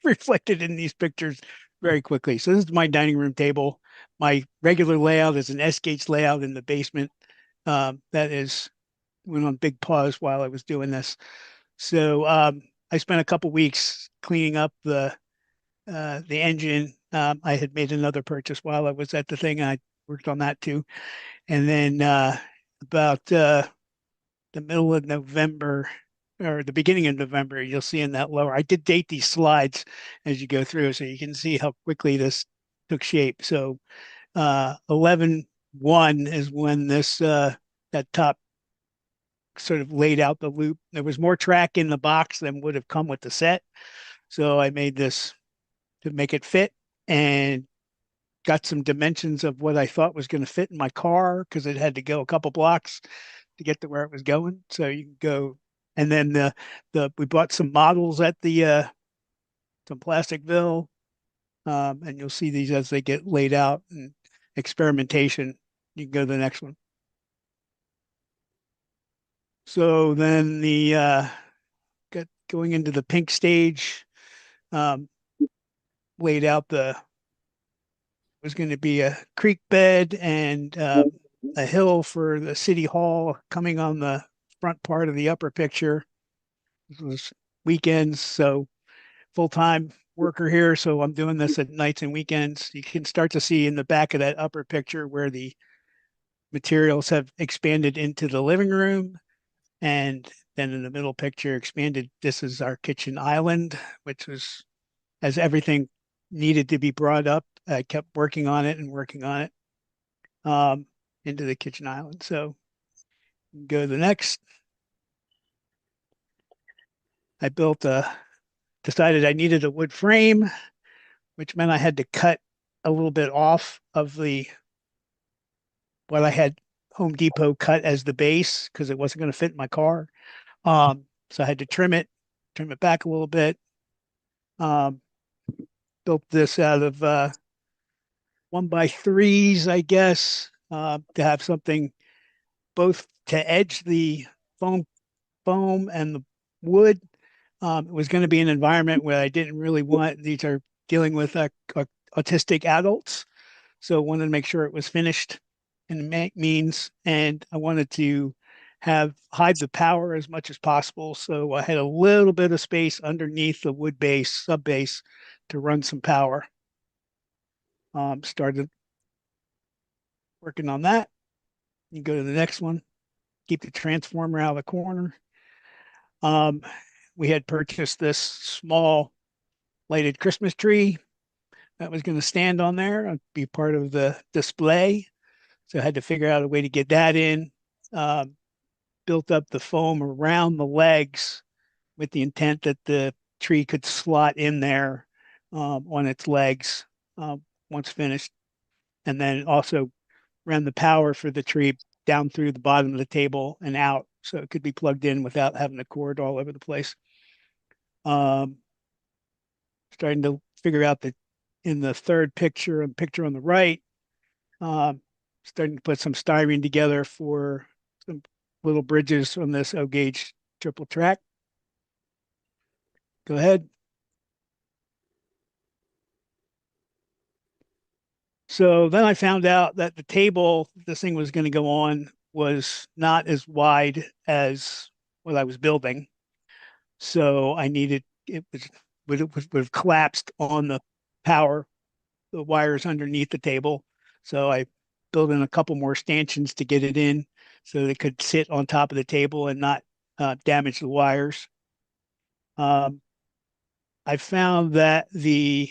reflected in these pictures very quickly. So this is my dining room table. My regular layout is an S-gauge layout in the basement. That went on big pause while I was doing this. So I spent a couple weeks cleaning up the engine. I had made another purchase while I was at the thing. I worked on that too. And then about the middle of November or the beginning of November, you'll see in that lower. I did date these slides as you go through, so you can see how quickly this took shape. So 11/1 is when this that top sort of laid out the loop. There was more track in the box than would have come with the set. So I made this to make it fit and got some dimensions of what I thought was going to fit in my car because it had to go a couple blocks to get to where it was going. So you can go, and then we bought some models at the some Plasticville, and you'll see these as they get laid out and experimentation. You can go to the next one. So then going into the pink stage, laid out was going to be a creek bed and a hill for the city hall coming on the front part of the upper picture. This was weekends, so full-time worker here, so I'm doing this at nights and weekends. You can start to see in the back of that upper picture where the materials have expanded into the living room, and then in the middle picture expanded. This is our kitchen island, which was as everything needed to be brought up. I kept working on it into the kitchen island. So go to the next. I decided I needed a wood frame, which meant I had to cut a little bit off of what I had Home Depot cut as the base because it wasn't going to fit in my car. So I had to trim it back a little bit. Built this out of 1x3s, I guess, to have something both to edge the foam and the wood. It was going to be an environment where I didn't really want, these are dealing with autistic adults. So I wanted to make sure it was finished in means, and I wanted to hide the power as much as possible. So I had a little bit of space underneath the wood base, sub base, to run some power. Started working on that. You go to the next one, keep the transformer out of the corner. We had purchased this small lighted Christmas tree that was going to stand on there and be part of the display. So I had to figure out a way to get that in. Built up the foam around the legs with the intent that the tree could slot in there on its legs once finished. And then also ran the power for the tree down through the bottom of the table and out, so it could be plugged in without having a cord all over the place. Starting to figure out that in the third picture and picture on the right, starting to put some styrene together for some little bridges on this O-gauge triple track. Go ahead. So then I found out that the table this thing was going to go on was not as wide as what I was building. So I needed, it would have collapsed on the wires underneath the table. So I built in a couple more stanchions to get it in so that it could sit on top of the table and not damage the wires. I found that the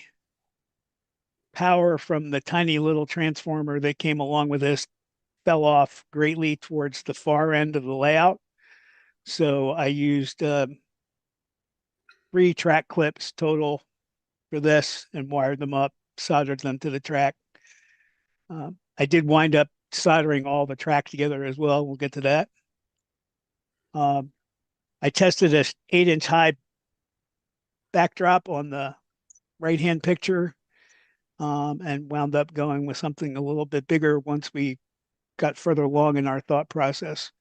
power from the tiny little transformer that came along with this fell off greatly towards the far end of the layout. So I used 3 track clips total for this and wired them up, soldered them to the track. I did wind up soldering all the track together as well. We'll get to that. I tested a 8-inch high backdrop on the right-hand picture and wound up going with something a little bit bigger once we got further along in our thought process.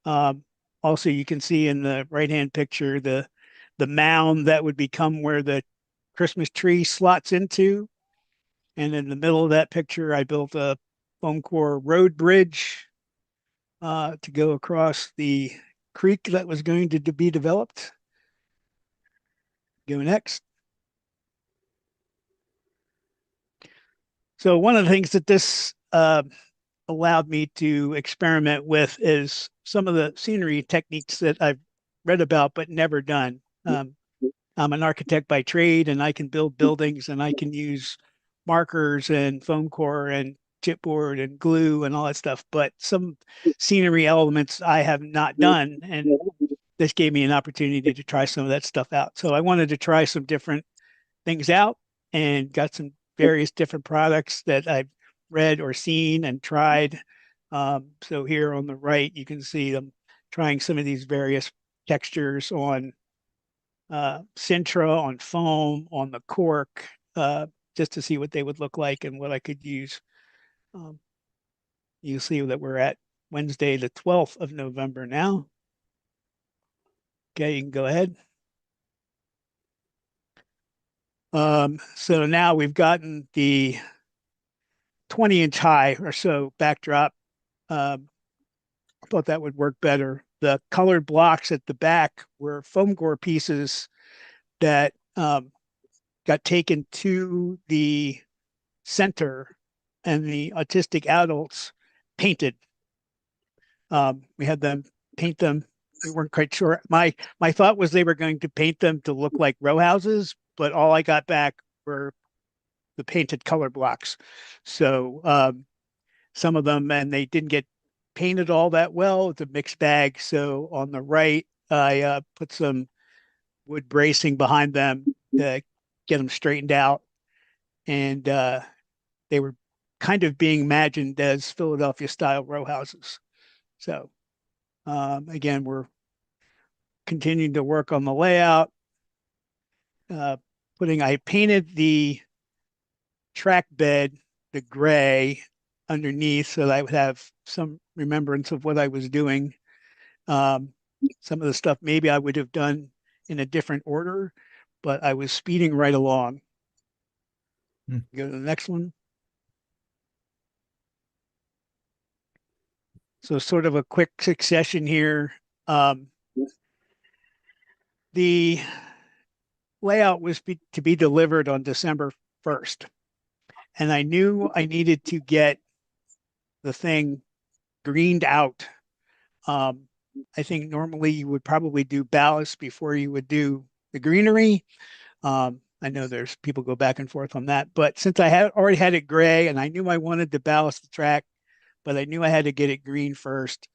Also, you can see in the right-hand picture the mound that would become where the Christmas tree slots into. And in the middle of that picture, I built a foam core road bridge to go across the creek that was going to be developed. Go next. So one of the things that this allowed me to experiment with is some of the scenery techniques that I've read about but never done. I'm an architect by trade, and I can build buildings, and I can use markers and foam core and chipboard and glue and all that stuff. But some scenery elements I have not done, and this gave me an opportunity to try some of that stuff out. So I wanted to try some different things out and got some various different products that I've read or seen and tried. So here on the right, you can see them trying some of these various textures on Sintra, on foam, on the cork, just to see what they would look like and what I could use. You see that we're at Wednesday, the 12th of November now. Okay, you can go ahead. So now we've gotten the 20-inch high or so backdrop. I thought that would work better. The colored blocks at the back were foam core pieces that got taken to the center, and the autistic adults painted. We had them paint them. We weren't quite sure. My thought was they were going to paint them to look like row houses, but all I got back were the painted color blocks. So some of them, and they didn't get painted all that well. It's a mixed bag. So on the right, I put some wood bracing behind them to get them straightened out. And they were kind of being imagined as Philadelphia style row houses. So again, we're continuing to work on the layout. I painted the track bed, the gray underneath, so that I would have some remembrance of what I was doing. Some of the stuff maybe I would have done in a different order, but I was speeding right along. Go to the next one. So sort of a quick succession here. The layout was to be delivered on December 1st. And I knew I needed to get the thing greened out. I think normally you would probably do ballast before you would do the greenery. I know there's people go back and forth on that, but since I had already had it gray and I knew I wanted to ballast the track, but I knew I had to get it green first.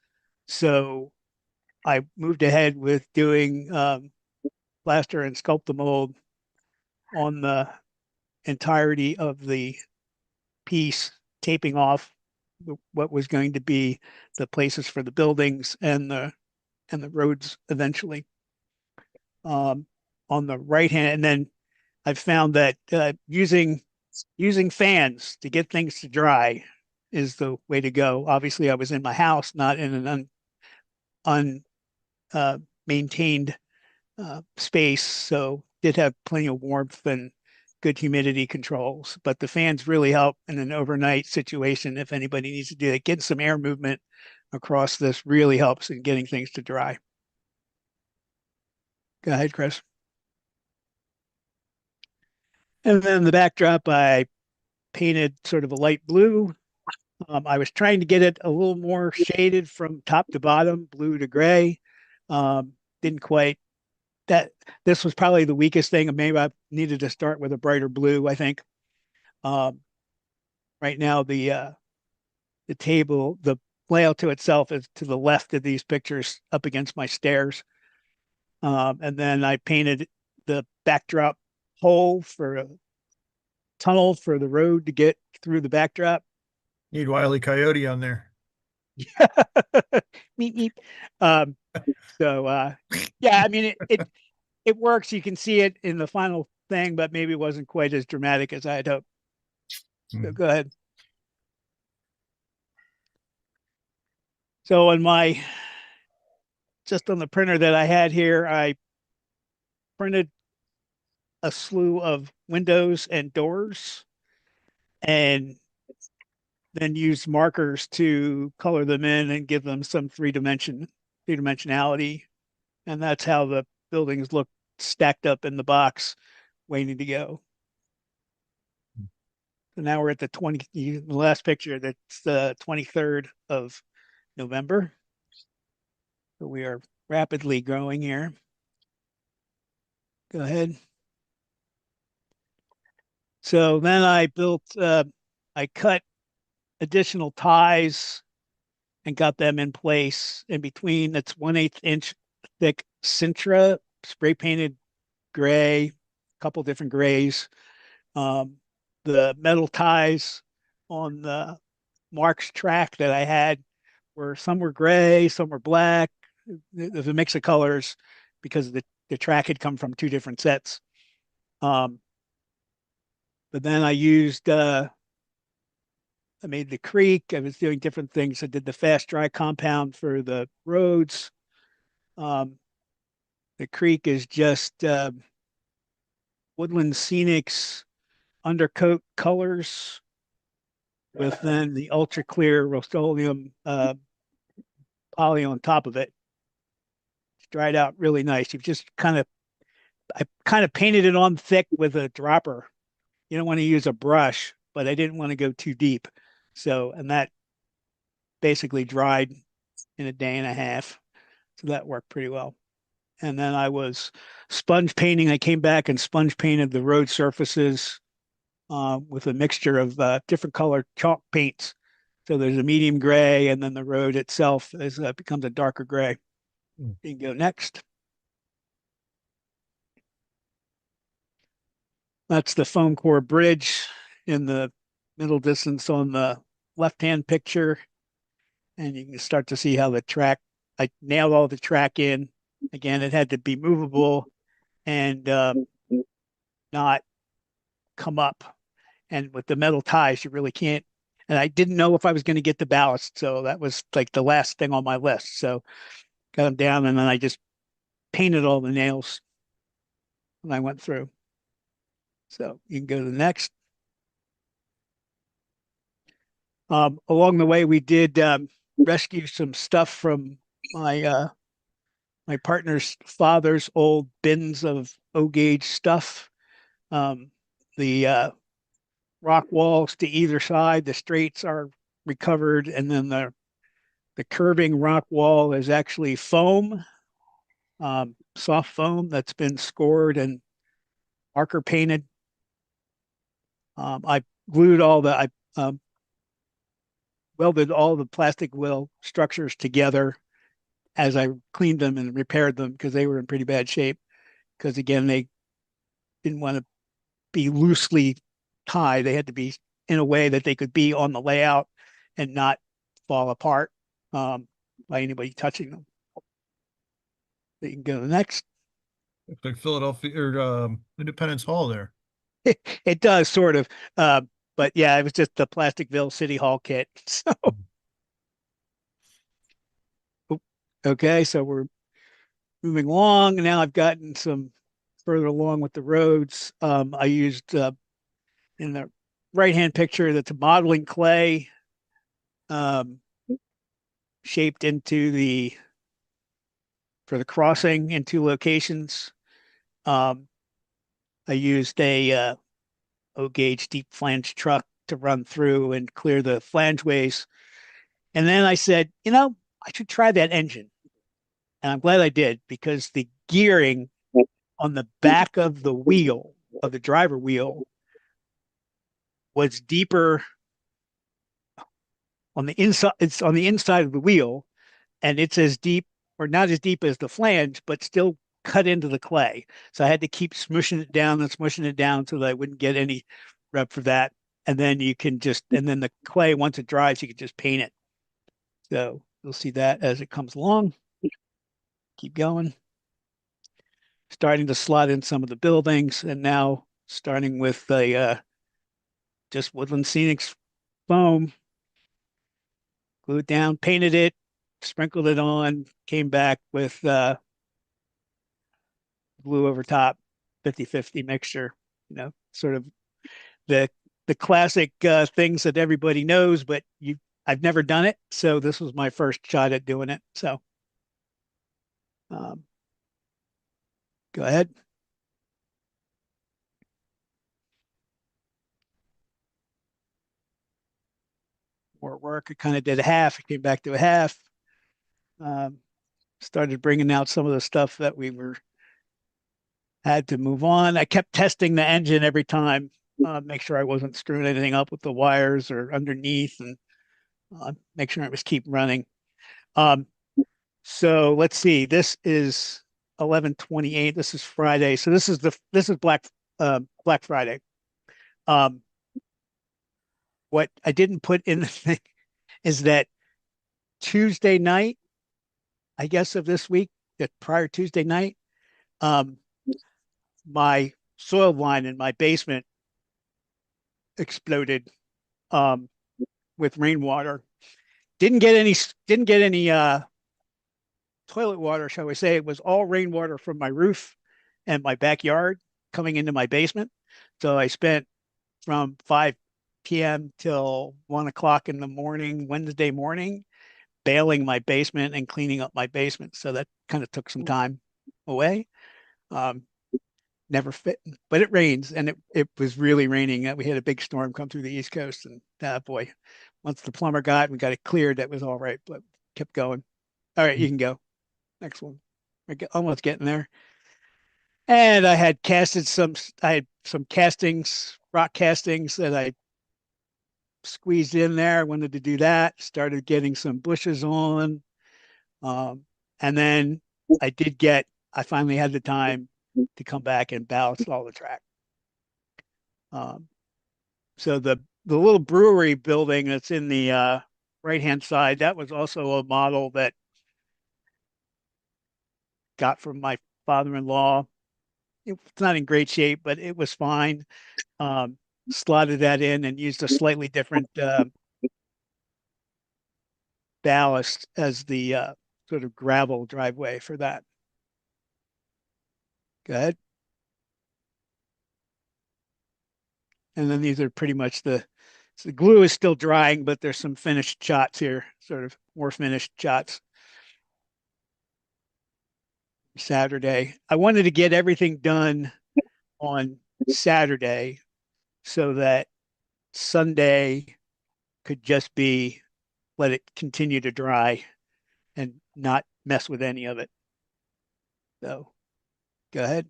So I moved ahead with doing plaster and sculpt the mold on the entirety of the piece, taping off what was going to be the places for the buildings and the roads eventually. On the right hand, and then I found that using fans to get things to dry is the way to go. Obviously, I was in my house, not in an maintained space, so did have plenty of warmth and good humidity controls. But the fans really help in an overnight situation if anybody needs to do it. Getting some air movement across this really helps in getting things to dry. Go ahead, Chris. And then the backdrop, I painted sort of a light blue. I was trying to get it a little more shaded from top to bottom, blue to gray. Didn't quite. This was probably the weakest thing. Maybe I needed to start with a brighter blue, I think. Right now, the table, the layout to itself is to the left of these pictures up against my stairs. And then I painted the backdrop hole for a tunnel for the road to get through the backdrop. Need Wile E. Coyote on there. Meep, meep. Yeah, I mean, it works. You can see it in the final thing, but maybe it wasn't quite as dramatic as I had hoped. So go ahead. So just on the printer that I had here, I printed a slew of windows and doors and then used markers to color them in and give them some three-dimensionality. And that's how the buildings look stacked up in the box waiting to go. So now we're at the last picture, that's the 23rd of November. So we are rapidly growing here. Go ahead. So then I cut additional ties and got them in place in between. That's 1/8 inch thick Sintra spray painted gray, a couple different grays. The metal ties on the Mark's track that I had some were gray, some were black. There's a mix of colors because the track had come from two different sets. But then I made the creek. I was doing different things. I did the fast dry compound for the roads. The creek is just Woodland Scenics undercoat colors with then the ultra clear Rust-Oleum poly on top of it. It's dried out really nice. I kind of painted it on thick with a dropper. You don't want to use a brush, but I didn't want to go too deep. And that basically dried in a day and a half. So that worked pretty well. And then I was sponge painting. I came back and sponge painted the road surfaces with a mixture of different colored chalk paints. So there's a medium gray, and then the road itself becomes a darker gray. You can go next. That's the foam core bridge in the middle distance on the left-hand picture. And you can start to see how the track, I nailed all the track in. Again, it had to be movable and not come up. And with the metal ties, you really can't. And I didn't know if I was going to get the ballast. So that was like the last thing on my list. So got them down and then I just painted all the nails when I went through. So you can go to the next. Along the way, we did rescue some stuff from my my partner's father's old bins of O-gauge stuff. The rock walls to either side, the straights are recovered, and then the curving rock wall is actually foam, soft foam that's been scored and marker painted. I glued all the, I welded all the plastic wheel structures together as I cleaned them and repaired them because they were in pretty bad shape. Because again, they didn't want to be loosely tied. They had to be in a way that they could be on the layout and not fall apart by anybody touching them. You can go to the next. Looks like Philadelphia or Independence Hall there. It does sort of, but yeah, it was just the Plasticville City Hall kit. So, okay, so we're moving along. Now I've gotten some further along with the roads. I used in the right-hand picture that's a modeling clay shaped into for the crossing in 2 locations. I used a O-gauge deep flange truck to run through and clear the flangeways. And then I said, I should try that engine. And I'm glad I did because the gearing on the back of the wheel, of the driver wheel, was deeper on the inside. It's on the inside of the wheel, and it's as deep or not as deep as the flange, but still cut into the clay. So I had to keep smushing it down and smushing it down so that I wouldn't get any rub for that. And then and then the clay, once it dries, you can just paint it. So you'll see that as it comes along. Keep going. Starting to slot in some of the buildings, and now starting with the just Woodland Scenics foam. Glued it down, painted it, sprinkled it on, came back with glue over top, 50-50 mixture, sort of the classic things that everybody knows, but I've never done it. So this was my first shot at doing it. So go ahead. More work. I kind of did a half. I came back to a half. Started bringing out some of the stuff that we had to move on. I kept testing the engine every time, make sure I wasn't screwing anything up with the wires or underneath, and make sure it was keep running. So let's see. This is 11/28. This is Friday. So this is Black Friday. What I didn't put in the thing is that Tuesday night, I guess of this week, that prior Tuesday night, my soil line in my basement exploded with rainwater. Didn't get any toilet water, shall we say. It was all rainwater from my roof and my backyard coming into my basement. So I spent from 5 p.m. till 1 o'clock in the morning, Wednesday morning, bailing my basement and cleaning up my basement. So that kind of took some time away. Never fit, but it rains, and it was really raining. We had a big storm come through the East Coast, and boy, once the plumber we got it cleared, that was all right, but kept going. All right, you can go. Next one. We're almost getting there. And I had some castings, rock castings that I squeezed in there. I wanted to do that. Started getting some bushes on. And then I finally had the time to come back and ballast all the track. So the the little brewery building that's in the right-hand side, that was also a model that got from my father-in-law. It's not in great shape, but it was fine. Slotted that in and used a slightly different ballast as the sort of gravel driveway for that. Go ahead. And then these are pretty much the glue is still drying, but there's some finished shots here, sort of more finished shots. Saturday. I wanted to get everything done on Saturday so that Sunday could just be let it continue to dry and not mess with any of it. So go ahead.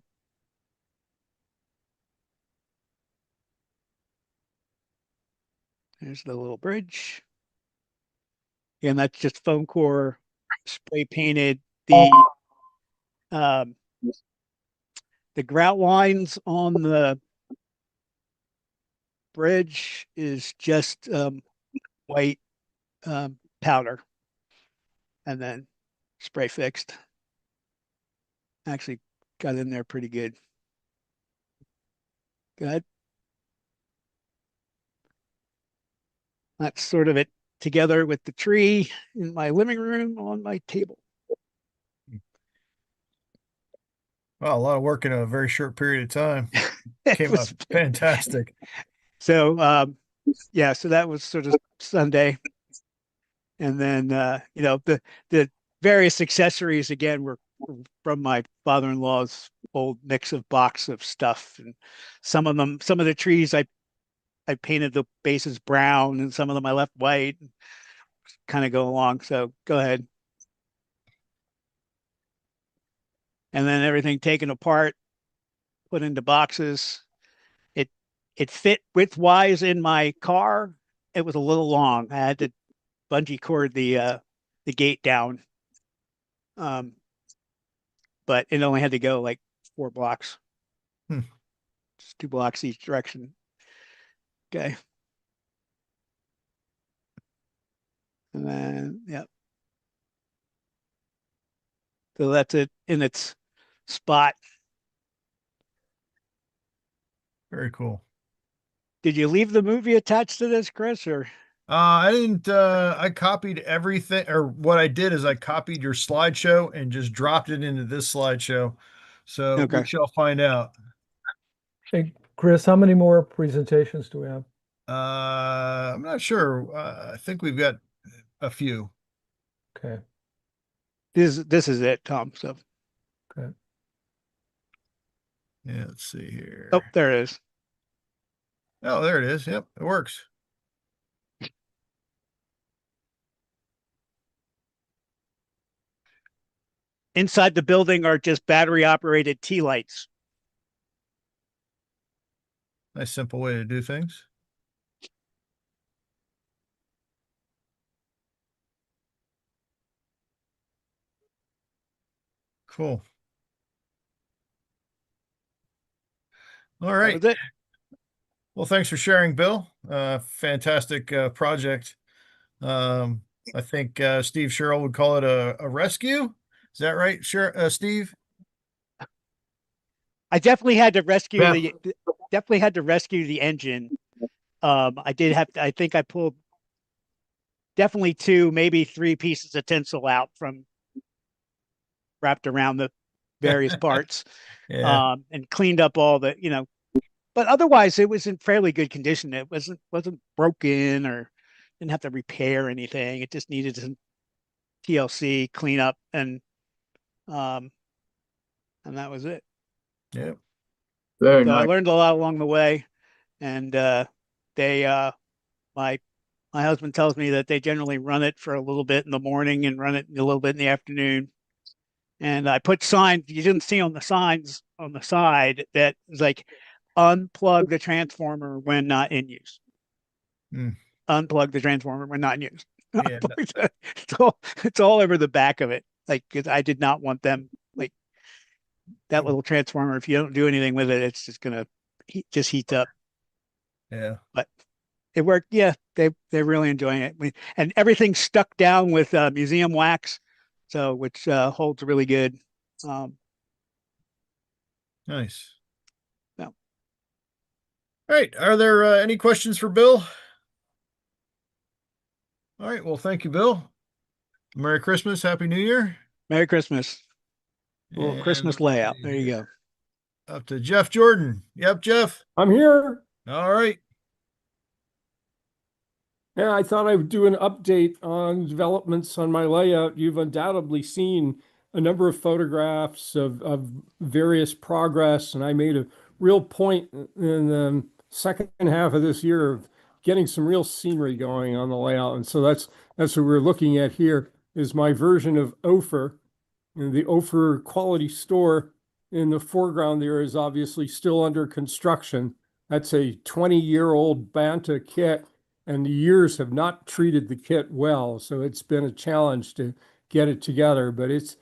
There's the little bridge. And that's just foam core spray painted. Um, the grout lines on the bridge is just white powder and then spray fixed. Actually got in there pretty good. Good. That's sort of it together with the tree in my living room on my table. Wow, a lot of work in a very short period of time. It Came was out fantastic. so yeah, so that was sort of Sunday. And then you know, the various accessories again were from my father-in-law's old mix of box of stuff. And some of the trees I painted the bases brown and some of them I left white, kind of go along. So go ahead. And then everything taken apart, put into boxes. It fit width-wise in my car. It was a little long. I had to bungee cord the gate down. But it only had to go like 4 blocks. Just 2 blocks each direction. Okay. And then, yeah. So that's it in its spot. Very cool. Did you leave the movie attached to this, Chris, or? I didn't, I copied everything, or what I did is I copied your slideshow and just dropped it into this slideshow. So Okay. we shall find out. Hey, Chris, how many more presentations do we have? I'm not sure. I think we've got a few. Okay. This is it, Tom. So, Okay. Yeah, let's see here. oh, there it is. Oh, there it is. Yep, it works. Inside the building are just battery operated tea lights. Nice simple way to do things. Cool. All right. That was it. Well, thanks for sharing, Bill. Fantastic project. I think Steve Sherrill would call it a rescue. Is that right, Steve? I definitely had to rescue Yeah. the engine. I did have to, I think I pulled definitely 2, maybe 3 pieces of tinsel out from wrapped around the various parts. Yeah. And cleaned up all the, but otherwise it was in fairly good condition. It wasn't broken or didn't have to repair anything. It just needed some TLC cleanup and that was it. Yeah. Very So I nice. learned a lot along the way, and my husband tells me that they generally run it for a little bit in the morning and run it a little bit in the afternoon. And I put signs you didn't see on the signs on the side that is like unplug the transformer when not in use. Unplug the transformer when not in use. Yeah. It's all over the back of it. Like, because I did not want them, like, that little transformer. If you don't do anything with it, it's just gonna just heat up. Yeah. But it worked. Yeah, they're really enjoying it. And everything's stuck down with museum wax, so which holds really good. Um, Nice. Yeah. All right. Are there any questions for Bill? All right. Well, thank you, Bill. Merry Christmas. Happy New Year. Merry Christmas. Little And Christmas let's layout. see There you here. go. Up to Jeff Jordan. Yep, Jeff. I'm here. All right. Yeah, I thought I would do an update on developments on my layout. You've undoubtedly seen a number of photographs of various progress, and I made a real point in the second half of this year of getting some real scenery going on the layout. And so that's what we're looking at here is my version of Ophir. And the Ophir Quality Store in the foreground there is obviously still under construction. That's a 20-year-old Banta kit, and the years have not treated the kit well. So it's been a challenge to get it together, but it's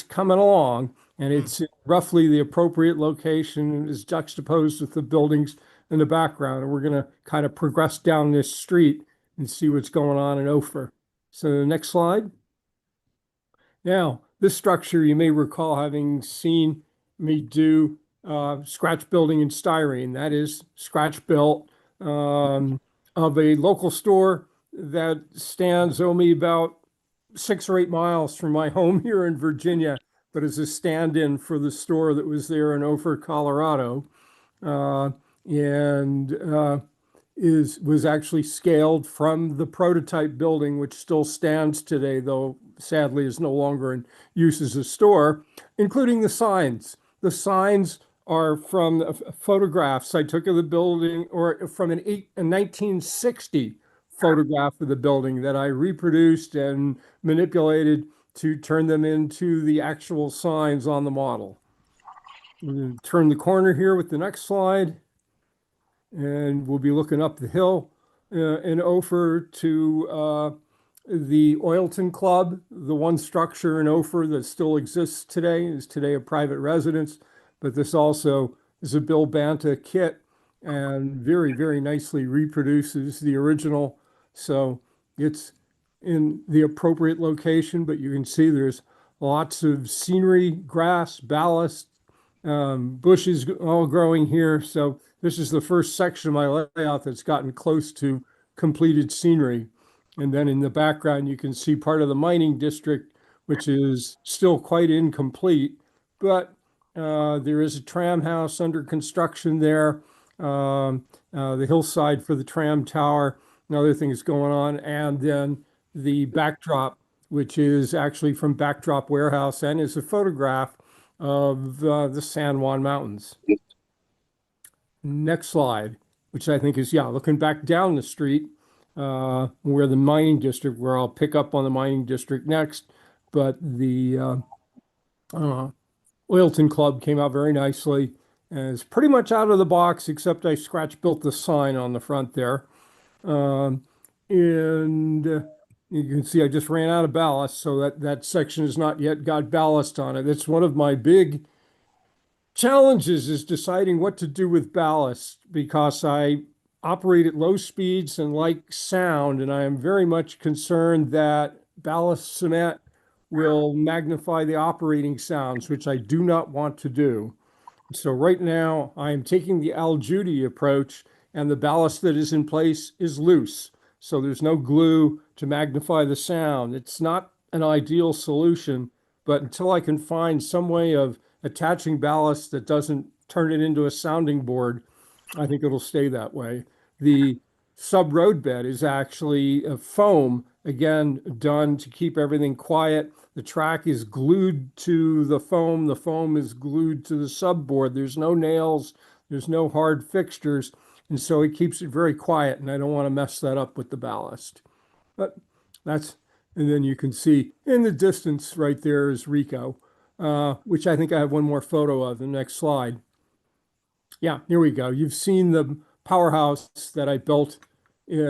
coming along, and it's roughly the appropriate location and is juxtaposed with the buildings in the background. And we're going to kind of progress down this street and see what's going on in Ophir. So the next slide. Now, this structure you may recall having seen me do scratch building in styrene. That is scratch built of a local store that stands only about 6 or 8 miles from my home here in Virginia, but is a stand-in for the store that was there in Ophir, Colorado. And was actually scaled from the prototype building, which still stands today, though sadly is no longer in use as a store, including the signs. The signs are from photographs I took of the building, or from a 1960 photograph of the building that I reproduced and manipulated to turn them into the actual signs on the model. We'll turn the corner here with the next slide. And we'll be looking up the hill in Ophir to the Oilton Club, the one structure in Ophir that still exists today, is today a private residence, but this also is a Bill Banta kit and very, very nicely reproduces the original. So it's in the appropriate location, but you can see there's lots of scenery, grass, ballast, bushes all growing here. So this is the first section of my layout that's gotten close to completed scenery. And then in the background, you can see part of the mining district, which is still quite incomplete, but there is a tram house under construction there, the hillside for the tram tower, and other things going on. And then the backdrop, which is actually from Backdrop Warehouse and is a photograph of the San Juan Mountains. Next slide, which I think is, looking back down the street where the mining district, where I'll pick up on the mining district next. But the Oilton Club came out very nicely and it's pretty much out of the box, except I scratch built the sign on the front there. And you can see I just ran out of ballast, so that section has not yet got ballast on it. It's one of my big challenges is deciding what to do with ballast, because I operate at low speeds and like sound, and I am very much concerned that ballast cement will magnify the operating sounds, which I do not want to do. So right now I am taking the Al Judy approach, and the ballast that is in place is loose. So there's no glue to magnify the sound. It's not an ideal solution, but until I can find some way of attaching ballast that doesn't turn it into a sounding board, I think it'll stay that way. The sub road bed is actually a foam, again, done to keep everything quiet. The track is glued to the foam. The foam is glued to the sub board. There's no nails, there's no hard fixtures. And so it keeps it very quiet, and I don't want to mess that up with the ballast. But and then you can see in the distance right there is Rico, which I think I have one more photo of, the next slide. Yeah, here we go. You've seen the powerhouse that I built,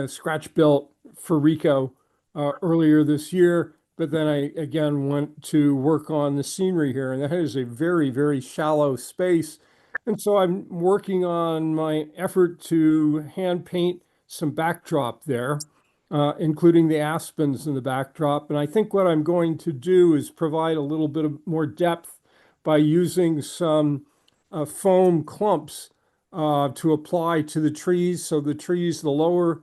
scratch built for Rico earlier this year, but then I again went to work on the scenery here, and that is a very, very shallow space. And so I'm working on my effort to hand paint some backdrop there, including the aspens in the backdrop. And I think what I'm going to do is provide a little bit of more depth by using some foam clumps to apply to the trees. So the trees, the lower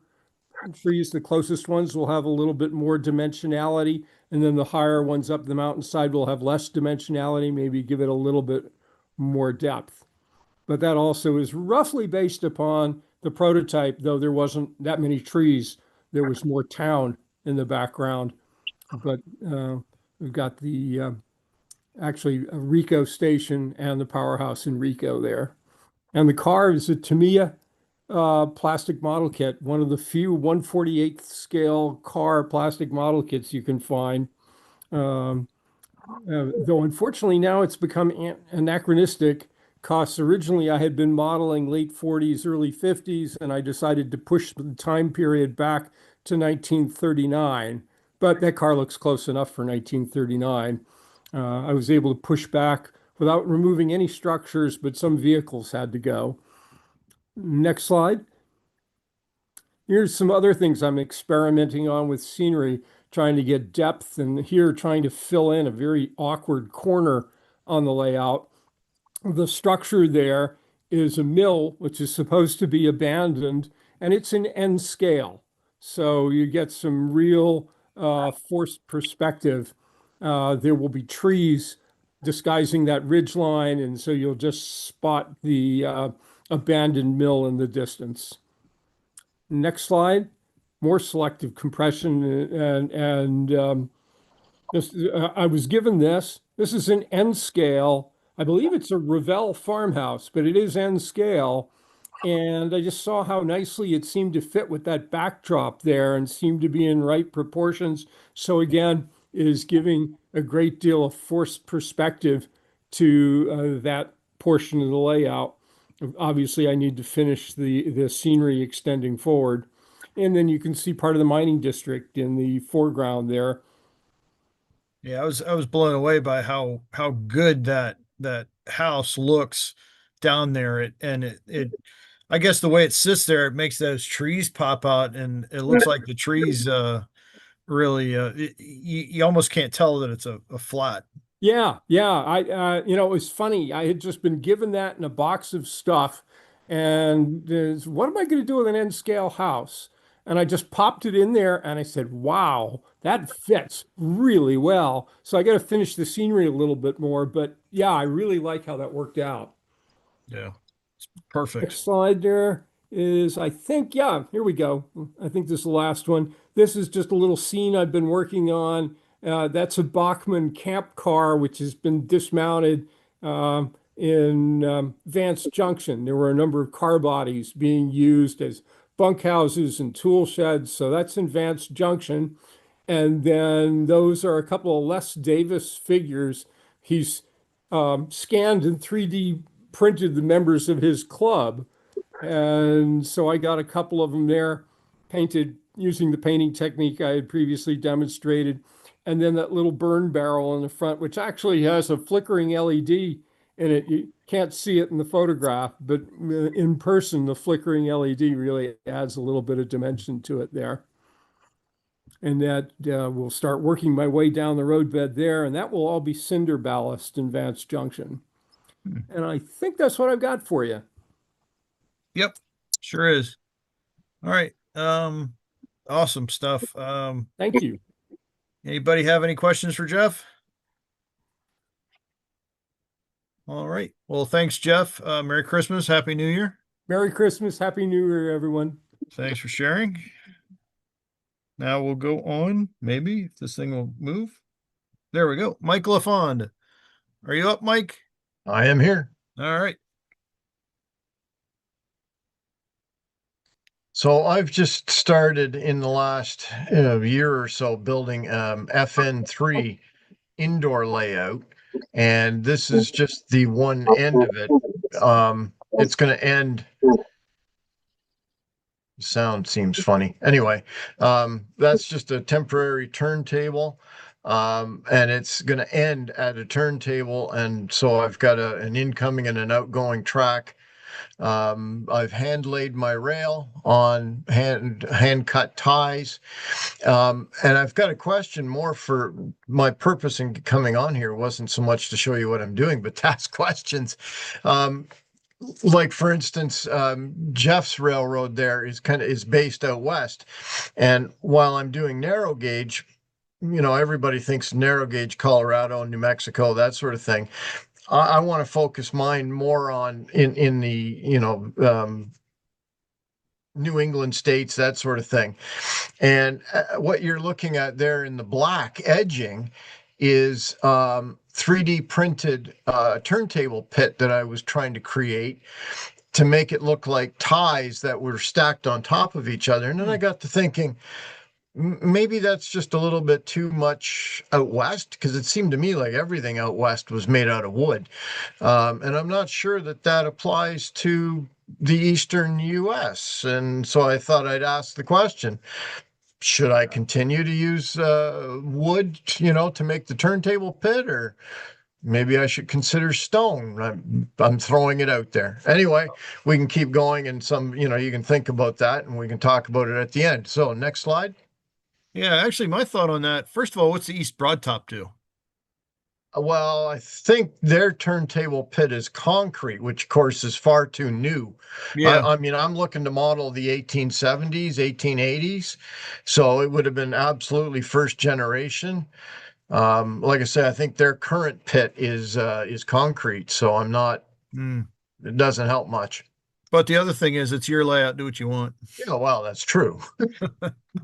trees, the closest ones will have a little bit more dimensionality, and then the higher ones up the mountainside will have less dimensionality, maybe give it a little bit more depth. But that also is roughly based upon the prototype, though there wasn't that many trees. There was more town in the background. But we've got the actually a Rico station and the powerhouse in Rico there. And the car is a Tamiya plastic model kit, one of the few 1/48th scale car plastic model kits you can find. Though unfortunately now it's become anachronistic, because originally I had been modeling late 40s, early 50s, and I decided to push the time period back to 1939. But that car looks close enough for 1939. I was able to push back without removing any structures, but some vehicles had to go. Next slide. Here's some other things I'm experimenting on with scenery, trying to get depth, and here trying to fill in a very awkward corner on the layout. The structure there is a mill, which is supposed to be abandoned, and it's in N scale. So you get some real forced perspective. There will be trees disguising that ridge line, and so you'll just spot the abandoned mill in the distance. Next slide. More selective compression, and this, I was given this. This is an N scale. I believe it's a Revell farmhouse, but it is N scale. And I just saw how nicely it seemed to fit with that backdrop there and seemed to be in right proportions. So again, it is giving a great deal of forced perspective to that portion of the layout. Obviously, I need to finish the scenery extending forward. And then you can see part of the mining district in the foreground there. Yeah, I was blown away by how good that house looks down there. It I guess the way it sits there, it makes those trees pop out, and it looks like the trees really you almost can't tell that it's a flat. Yeah, yeah. You know, it was funny. I had just been given that in a box of stuff, and what am I going to do with an N scale house? And I just popped it in there, and I said, "Wow, that fits really well." So I got to finish the scenery a little bit more, but yeah, I really like how that worked out. Yeah, it's perfect. Next slide there is, I think, yeah, here we go. I think this is the last one. This is just a little scene I've been working on. That's a Bachmann camp car, which has been dismounted in Vance Junction. There were a number of car bodies being used as bunkhouses and tool sheds. So that's in Vance Junction. And then those are a couple of Les Davis figures. He's scanned and 3D printed the members of his club. And so I got a couple of them there, painted using the painting technique I had previously demonstrated. And then that little burn barrel in the front, which actually has a flickering LED in it. You can't see it in the photograph, but in person, the flickering LED really adds a little bit of dimension to it there. And that will start working my way down the roadbed there, and that will all be cinder ballast in Vance Junction. And I think that's what I've got for you. Yep, sure is. All right. Awesome stuff. Thank you. Anybody have any questions for Jeff? All right. Well, thanks, Jeff. Merry Christmas. Happy New Year. Merry Christmas. Happy New Year, everyone. Thanks for sharing. Now we'll go on. Maybe if this thing will move. There we go. Mike LaFond. Are you up, Mike? I am here. All right. So I've just started in the last year or so building FN3 indoor layout, and this is just the one end of it. It's going to end. Sound seems funny. Anyway, that's just a temporary turntable, and it's going to end at a turntable, and so I've got an incoming and an outgoing track. I've hand laid my rail on hand cut ties. And I've got a question more for my purpose in coming on here wasn't so much to show you what I'm doing, but to ask questions. Like for instance, Jeff's railroad there is based out west. And while I'm doing narrow gauge, everybody thinks narrow gauge, Colorado, New Mexico, that sort of thing. I want to focus mine more on in the, New England states, that sort of thing. And what you're looking at there in the black edging is 3D printed turntable pit that I was trying to create to make it look like ties that were stacked on top of each other. And then I got to thinking, maybe that's just a little bit too much out west, because it seemed to me like everything out west was made out of wood. And I'm not sure that applies to the eastern US. And so I thought I'd ask the question, should I continue to use wood, to make the turntable pit, or maybe I should consider stone? I'm throwing it out there. Anyway, we can keep going, and you can think about that, and we can talk about it at the end. So next slide. Yeah, actually, my thought on that, first of all, what's the East Broadtop do? Well, I think their turntable pit is concrete, which of course is far too new. Yeah. I mean, I'm looking to model the 1870s, 1880s. So it would have been absolutely first generation. Like I said, I think their current pit is concrete. So I'm not, it doesn't help much. But the other thing is, it's your layout, do what you want. Yeah, well, that's true.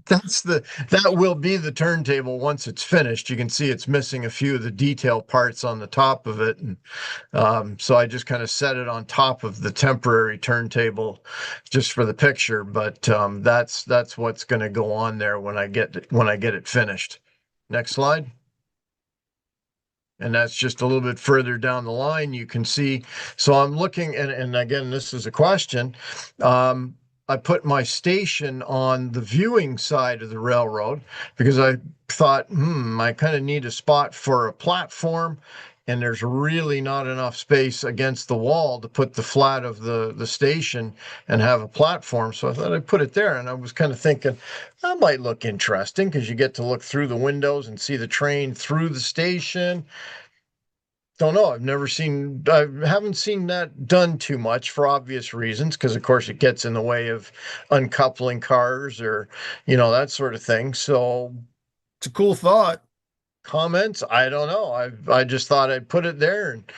That will be the turntable once it's finished. You can see it's missing a few of the detail parts on the top of it. And so I just kind of set it on top of the temporary turntable just for the picture. But that's what's going to go on there when I get it finished. Next slide. And that's just a little bit further down the line. You can see, so I'm looking, and again, this is a question. I put my station on the viewing side of the railroad because I thought, I kind of need a spot for a platform, and there's really not enough space against the wall to put the flat of the station and have a platform. So I thought I'd put it there, and I was kind of thinking that might look interesting because you get to look through the windows and see the train through the station. Don't know. I haven't seen that done too much for obvious reasons, because of course it gets in the way of uncoupling cars or, that sort of thing. So it's a cool thought. Comments? I don't know. I just thought I'd put it there, and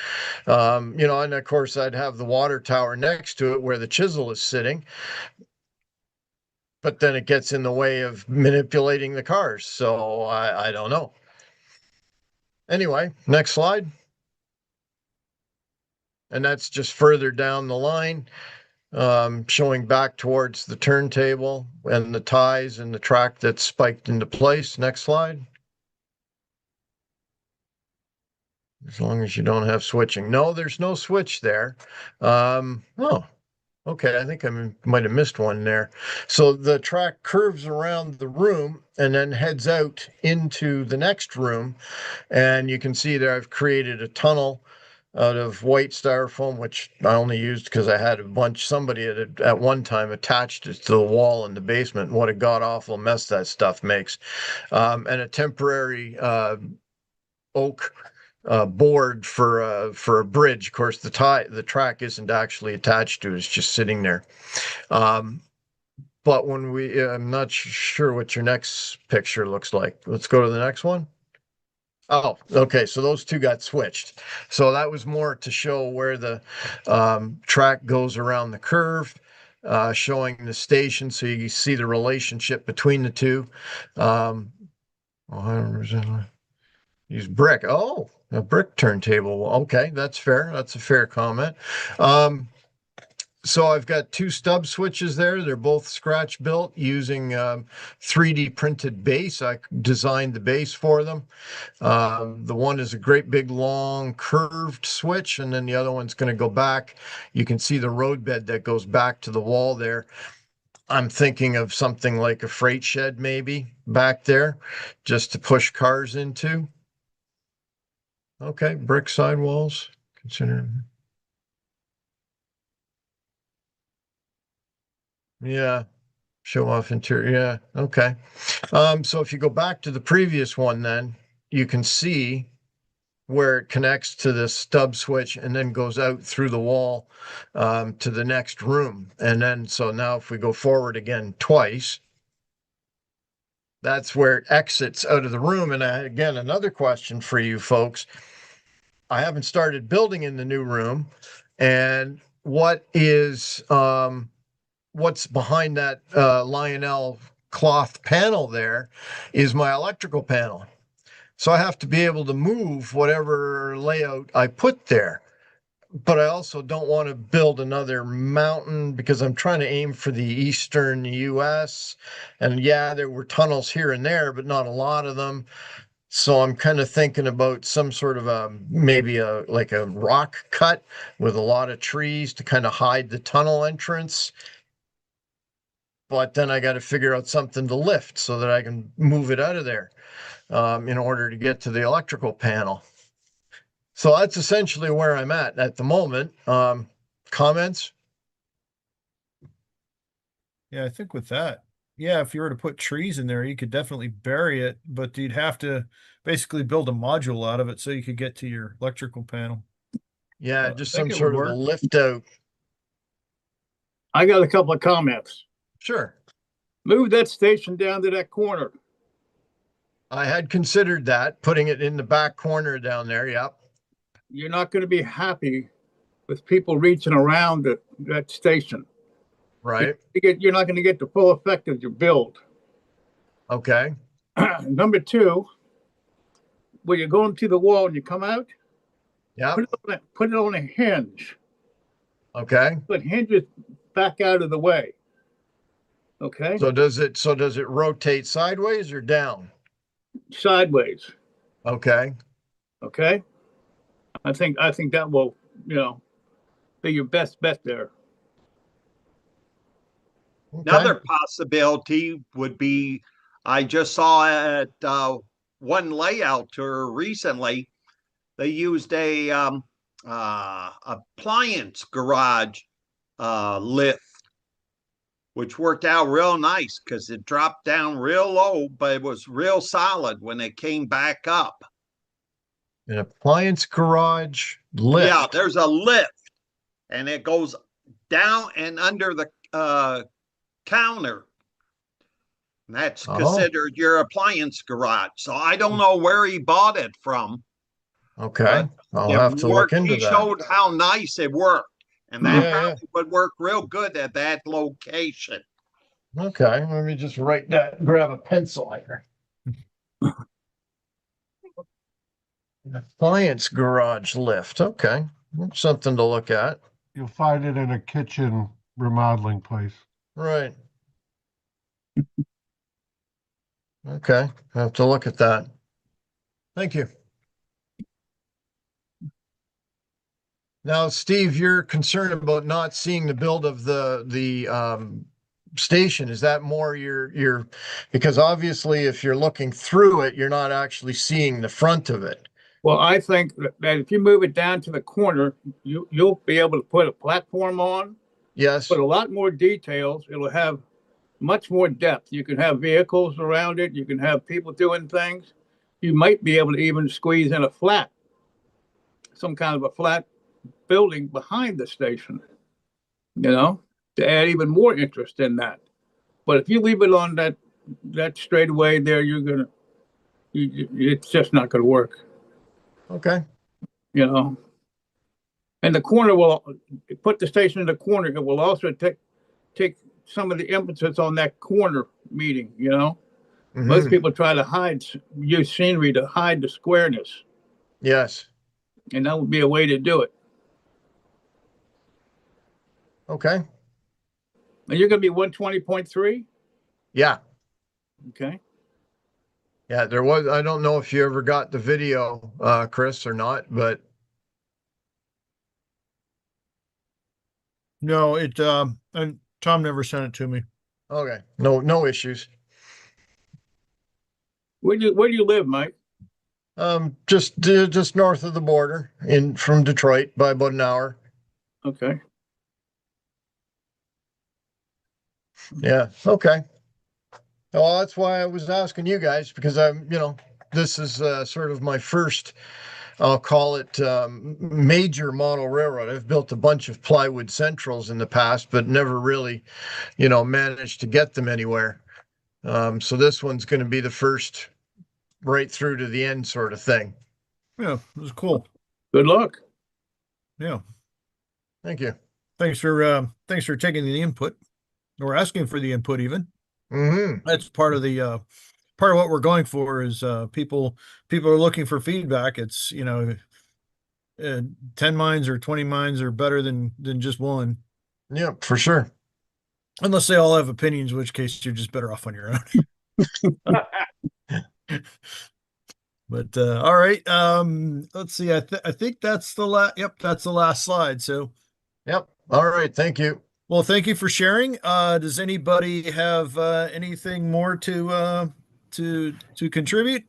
and of course I'd have the water tower next to it where the chisel is sitting. But then it gets in the way of manipulating the cars. So I don't know. Anyway, next slide. And that's just further down the line, showing back towards the turntable and the ties and the track that's spiked into place. Next slide. As long as you don't have switching. No, there's no switch there. Oh, okay. I think I might have missed one there. So the track curves around the room and then heads out into the next room. And you can see there I've created a tunnel out of white styrofoam, which I only used because I had somebody at one time attached it to the wall in the basement. And what a god awful mess that stuff makes. And a temporary oak board for a bridge. Of course, the track isn't actually attached to it; it's just sitting there. But I'm not sure what your next picture looks like. Let's go to the next one. Oh, okay. So those two got switched. So that was more to show where the track goes around the curve, showing the station, so you see the relationship between the two. Use brick. Oh, a brick turntable. Okay, that's fair. That's a fair comment. So I've got two stub switches there. They're both scratch built using 3D printed base. I designed the base for them. The one is a great big long curved switch, and then the other one's going to go back. You can see the roadbed that goes back to the wall there. I'm thinking of something like a freight shed maybe back there just to push cars into. Okay, brick sidewalls. Consider. Yeah. Show off interior. Yeah. Okay. So if you go back to the previous one, then you can see where it connects to the stub switch and then goes out through the wall to the next room. And then, so now if we go forward again twice, that's where it exits out of the room. And again, another question for you folks. I haven't started building in the new room. And what's behind that Lionel cloth panel there is my electrical panel. So I have to be able to move whatever layout I put there. But I also don't want to build another mountain because I'm trying to aim for the eastern US. And yeah, there were tunnels here and there, but not a lot of them. So I'm kind of thinking about some sort of maybe like a rock cut with a lot of trees to kind of hide the tunnel entrance. But then I got to figure out something to lift so that I can move it out of there in order to get to the electrical panel. So that's essentially where I'm at the moment. Comments? Yeah, I think with that, yeah, if you were to put trees in there, you could definitely bury it, but you'd have to basically build a module out of it so you could get to your electrical panel. Yeah, I just think some it sort would of a work. lift out. I got a couple of comments. Sure. Move that station down to that corner. I had considered that, putting it in the back corner down there. Yep. You're not going to be happy with people reaching around that station. Right. You're not going to get the full effect of your build. Okay. Number two, when you're going to the wall and you come out, Yep. put it on a hinge. Okay. Put hinges back out of the way. Okay. So does it rotate sideways or down? Sideways. Okay. Okay. I think that will, be your best bet there. Okay. Another possibility would be, I just saw at one layout tour recently, they used a appliance garage lift, which worked out real nice because it dropped down real low, but it was real solid when it came back up. An appliance garage lift. Yeah, there's a lift, and it goes down and under the counter. And that's considered your appliance garage. So I don't know where he bought it from. Okay. I'll have to look into He that. showed how nice it worked. And that probably would work real good at that location. Okay. Let me just write that, grab a pencil here. Appliance garage lift. Okay. Something to look at. You'll find it in a kitchen remodeling place. Right. Okay. I have to look at that. Thank you. Now, Steve, you're concerned about not seeing the build of the station. Is that more your because obviously if you're looking through it, you're not actually seeing the front of it. Well, I think that if you move it down to the corner, you'll be able to put a platform on. Yes. Put a lot more details. It'll have much more depth. You can have vehicles around it. You can have people doing things. You might be able to even squeeze in some kind of a flat building behind the station, to add even more interest in that. But if you leave it on that straightaway there, it's just not going to work. Okay. And the corner will put the station in the corner. It will also take some of the emphasis on that corner meeting. Most people try to use scenery to hide the squareness. Yes. And that would be a way to do it. Okay. And you're going to be 120.3? Yeah. Okay. Yeah, I don't know if you ever got the video, Chris, or not, but. No, and Tom never sent it to me. Okay. No issues. Where do you live, Mike? Just north of the border from Detroit by about an hour. Okay. Yeah. Okay. Well, that's why I was asking you guys, because this is sort of my first, I'll call it major model railroad. I've built a bunch of plywood centrals in the past, but never really, managed to get them anywhere. So this one's going to be the first right through to the end sort of thing. Yeah, it was cool. Good luck. Yeah. Thank you. Thanks for taking the input or asking for the input even. Mm-hmm. That's part of the part of what we're going for is people are looking for feedback. It's 10 mines or 20 mines are better than just one. Yeah, for sure. Unless they all have opinions, in which case you're just better off on your own. But all right. Let's see. I think that's the last. Yep, that's the last slide. So, yep. All right. Thank you. Well, thank you for sharing. Does anybody have anything more to contribute?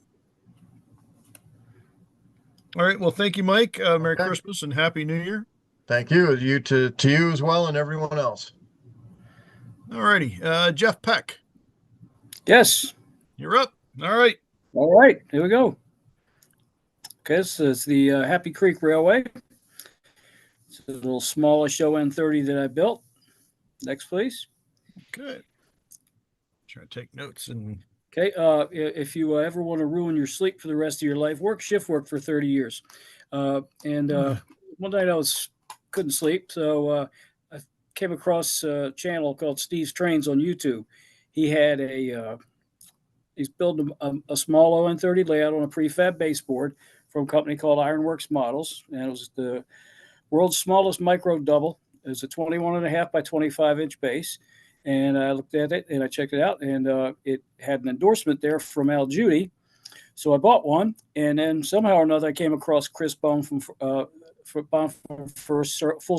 All right. Well, thank you, Mike. Merry Okay. Christmas and Happy New Year. Thank you. You to you as well, and everyone else. All righty. Jeff Peck, Yes. you're up. All right. All right. Here we go. Okay, this is the Happy Creek Railway. It's a little smallish ON30 that I built. Next, please. Okay. Try to take notes and. Okay. If you ever want to ruin your sleep for the rest of your life, work shift work for 30 years. One night I couldn't sleep, so I came across a channel called Steve's Trains on YouTube. He had he's building a small ON30 layout on a prefab baseboard from a company called Ironworks Models, and it was the world's smallest micro double. It was a 21.5 by 25 inch base, and I looked at it and I checked it out, and it had an endorsement there from Al Judy, so I bought one. And then somehow or another I came across Chris Bone from Full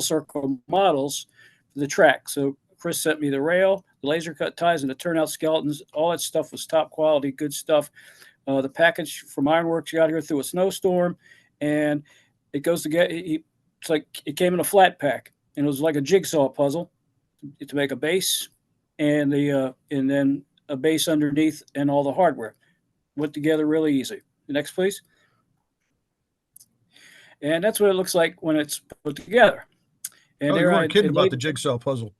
Circle Models for the track. So Chris sent me the rail, the laser cut ties, and the turnout skeletons. All that stuff was top quality, good stuff. The package from Ironworks got here through a snowstorm, and it goes to get. It's like it came in a flat pack, and it was like a jigsaw puzzle to make a base, and then a base underneath, and all the hardware went together really easy. Next, please. And that's what it looks like when it's put together. And you weren't kidding about the jigsaw puzzle.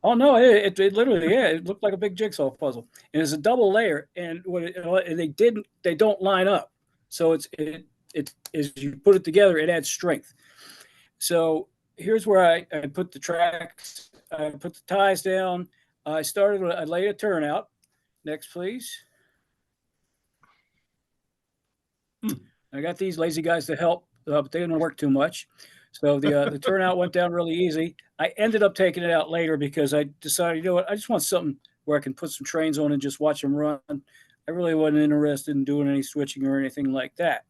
Oh no! It literally, yeah, it looked like a big jigsaw puzzle, and it's a double layer. And they don't line up, so it's as you put it together, it adds strength. So here's where I put the tracks, I put the ties down. I laid a turnout. Next, please. I got these lazy guys to help, but they didn't work too much. So the turnout went down really easy. I ended up taking it out later because I decided, you know what, I just want something where I can put some trains on and just watch them run. I really wasn't interested in doing any switching or anything like that.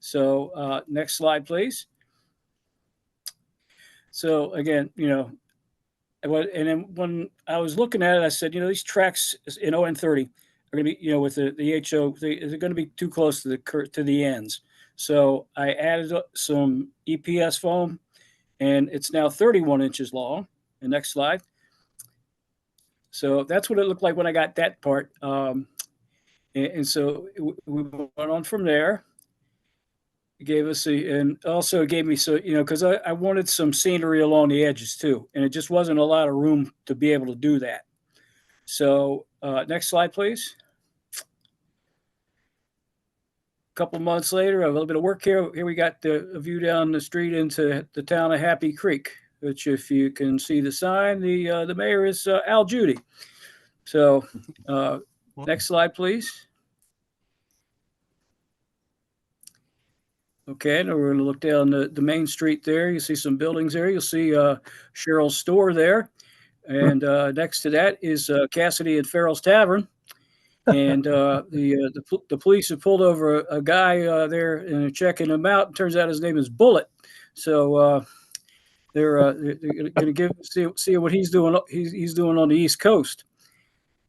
So next slide, please. So again, and then when I was looking at it, I said, these tracks in ON30 are going to be, with the HO, they're going to be too close to the ends. So I added some EPS foam, and it's now 31 inches long. The next slide. So that's what it looked like when I got that part. And so we went on from there. It gave us and also gave me, because I wanted some scenery along the edges too. And it just wasn't a lot of room to be able to do that. So next slide, please. Couple months later, a little bit of work here. Here we got the view down the street into the town of Happy Creek, which, if you can see the sign, the mayor is Al Judy. So next slide, please. Okay, now we're going to look down the main street there. You see some buildings there. You'll see Cheryl's store there. And next to that is Cassidy and Farrell's Tavern. And the police have pulled over a guy there and they're checking him out. It turns out his name is Bullet. So they're going to see what he's doing. He's doing on the East Coast.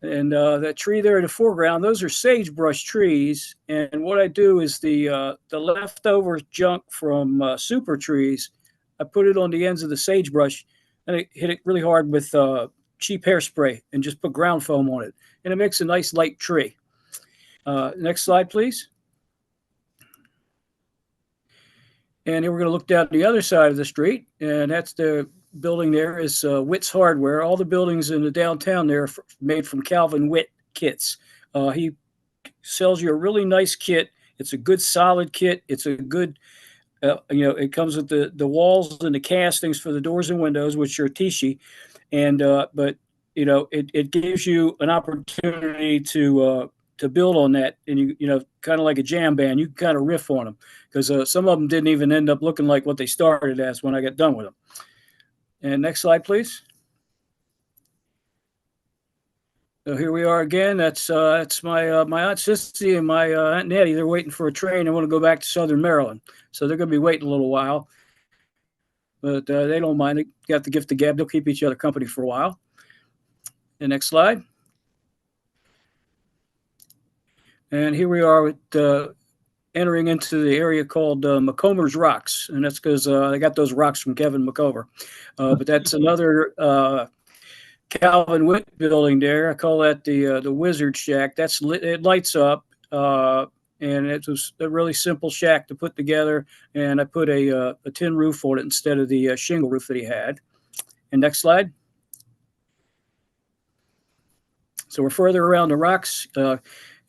And that tree there in the foreground, those are sagebrush trees. And what I do is the leftover junk from super trees, I put it on the ends of the sagebrush, and I hit it really hard with cheap hairspray and just put ground foam on it, and it makes a nice light tree. Next slide, please. And here we're going to look down the other side of the street, and that's the building there is Witt's Hardware. All the buildings in the downtown there are made from Calvin Witt kits. He sells you a really nice kit. It's a good solid kit. It's a good, it comes with the walls and the castings for the doors and windows, which are Tishi. And, but, it gives you an opportunity to build on that. And, kind of like a jam band, you can kind of riff on them because some of them didn't even end up looking like what they started as when I got done with them. And next slide, please. So here we are again. That's my my Aunt Sissy and my Aunt Nettie. They're waiting for a train. They want to go back to Southern Maryland, so they're going to be waiting a little while. But they don't mind. They got the gift of gab. They'll keep each other company for a while. The next slide. And here we are with entering into the area called McComer's Rocks, and that's because I got those rocks from Kevin McComer. But that's another Calvin Witt building there. I call that the Wizard Shack. It lights up, and it was a really simple shack to put together. And I put a tin roof on it instead of the shingle roof that he had. And next slide. So we're further around the rocks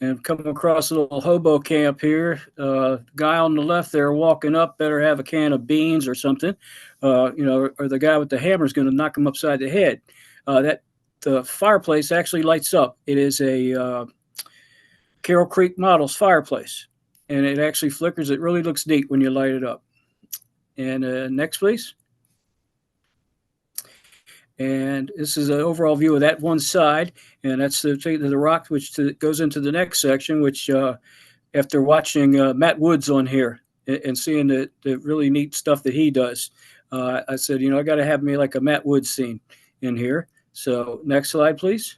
and come across a little hobo camp here. Guy on the left there walking up better have a can of beans or something, or the guy with the hammer is going to knock him upside the head. The fireplace actually lights up. It is a Carroll Creek Models fireplace, and it actually flickers. It really looks neat when you light it up. And next, please. And this is an overall view of that one side, and that's the rock which goes into the next section, which after watching Matt Woods on here and seeing the really neat stuff that he does, I said, I got to have me like a Matt Woods scene in here. So next slide, please.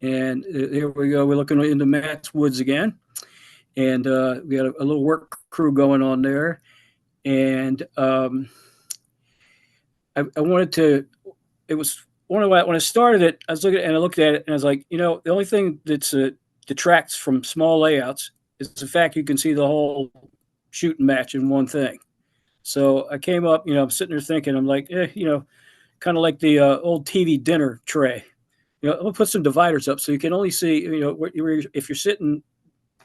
And here we go. We're looking into Matt Woods again. And we got a little work crew going on there. And I wanted to, it was one of when I started it, I looked at it and I was like, the only thing that's detracts from small layouts is the fact you can see the whole shooting match in one thing. So I came up, I'm sitting there thinking, I'm like, kind of like the old TV dinner tray. I'll put some dividers up so you can only see, if you're sitting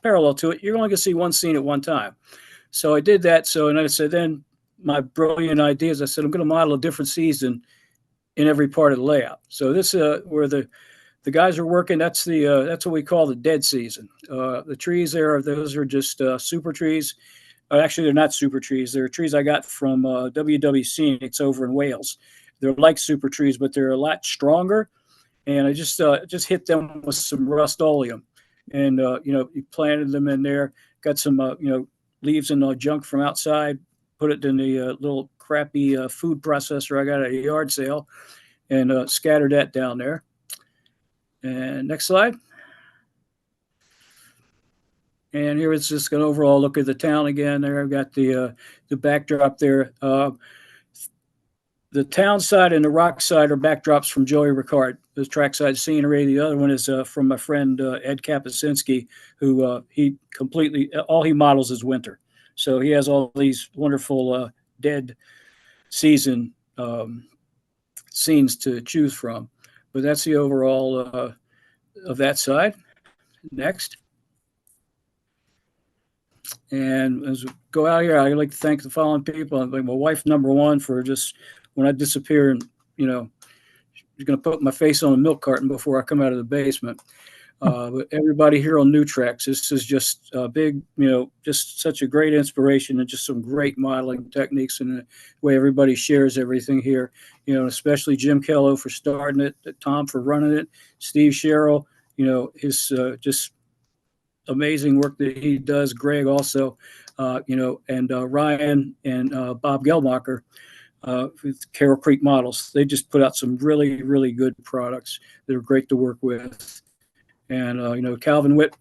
parallel to it, you're only going to see one scene at one time. So I did that. And I said, then my brilliant ideas, I said, I'm going to model a different season in every part of the layout. So this where the guys are working, that's what we call the dead season. The trees there, those are just super trees. Actually, they're not super trees. They're trees I got from WWC. It's over in Wales. They're like super trees, but they're a lot stronger. And I just hit them with some Rust-Oleum, and you planted them in there. Got some leaves and junk from outside. Put it in the little crappy food processor I got at a yard sale, and scattered that down there. And next slide. And here it's just an overall look at the town again. There I've got the backdrop there. The town side and the rock side are backdrops from Joey Ricard, the trackside scenery. The other one is from my friend Ed Kapuscinski, who he completely, all he models is winter. So he has all these wonderful dead season scenes to choose from. But that's the overall of that side. Next. And as we go out here, I'd like to thank the following people. Like my wife, number one, for just when I disappear and, she's going to put my face on a milk carton before I come out of the basement. But everybody here on New Tracks, this is just a big, just such a great inspiration and just some great modeling techniques and the way everybody shares everything here, especially Jim Kello for starting it, Tom for running it, Steve Sherrill, his just amazing work that he does, Greg also, and Ryan and Bob Gelmacher with Carroll Creek Models. They just put out some really, really good products that are great to work with. And, Calvin Witt,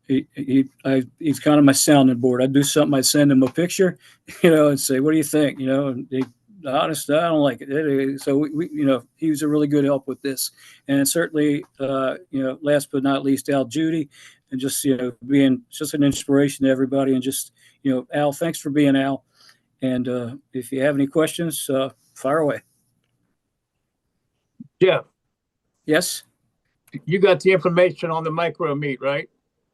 he's kind of my sounding board. I'd do something, I'd send him a picture, and say, what do you think? And honest, I don't like it. So you know, he was a really good help with this, and certainly, you know, last but not least, Al Judy, and just, you know, being just an inspiration to everybody, and just, you know, Al, thanks for being Al, and if you have any questions, fire away. Jeff, Yes, you got the information on the micro meat, right?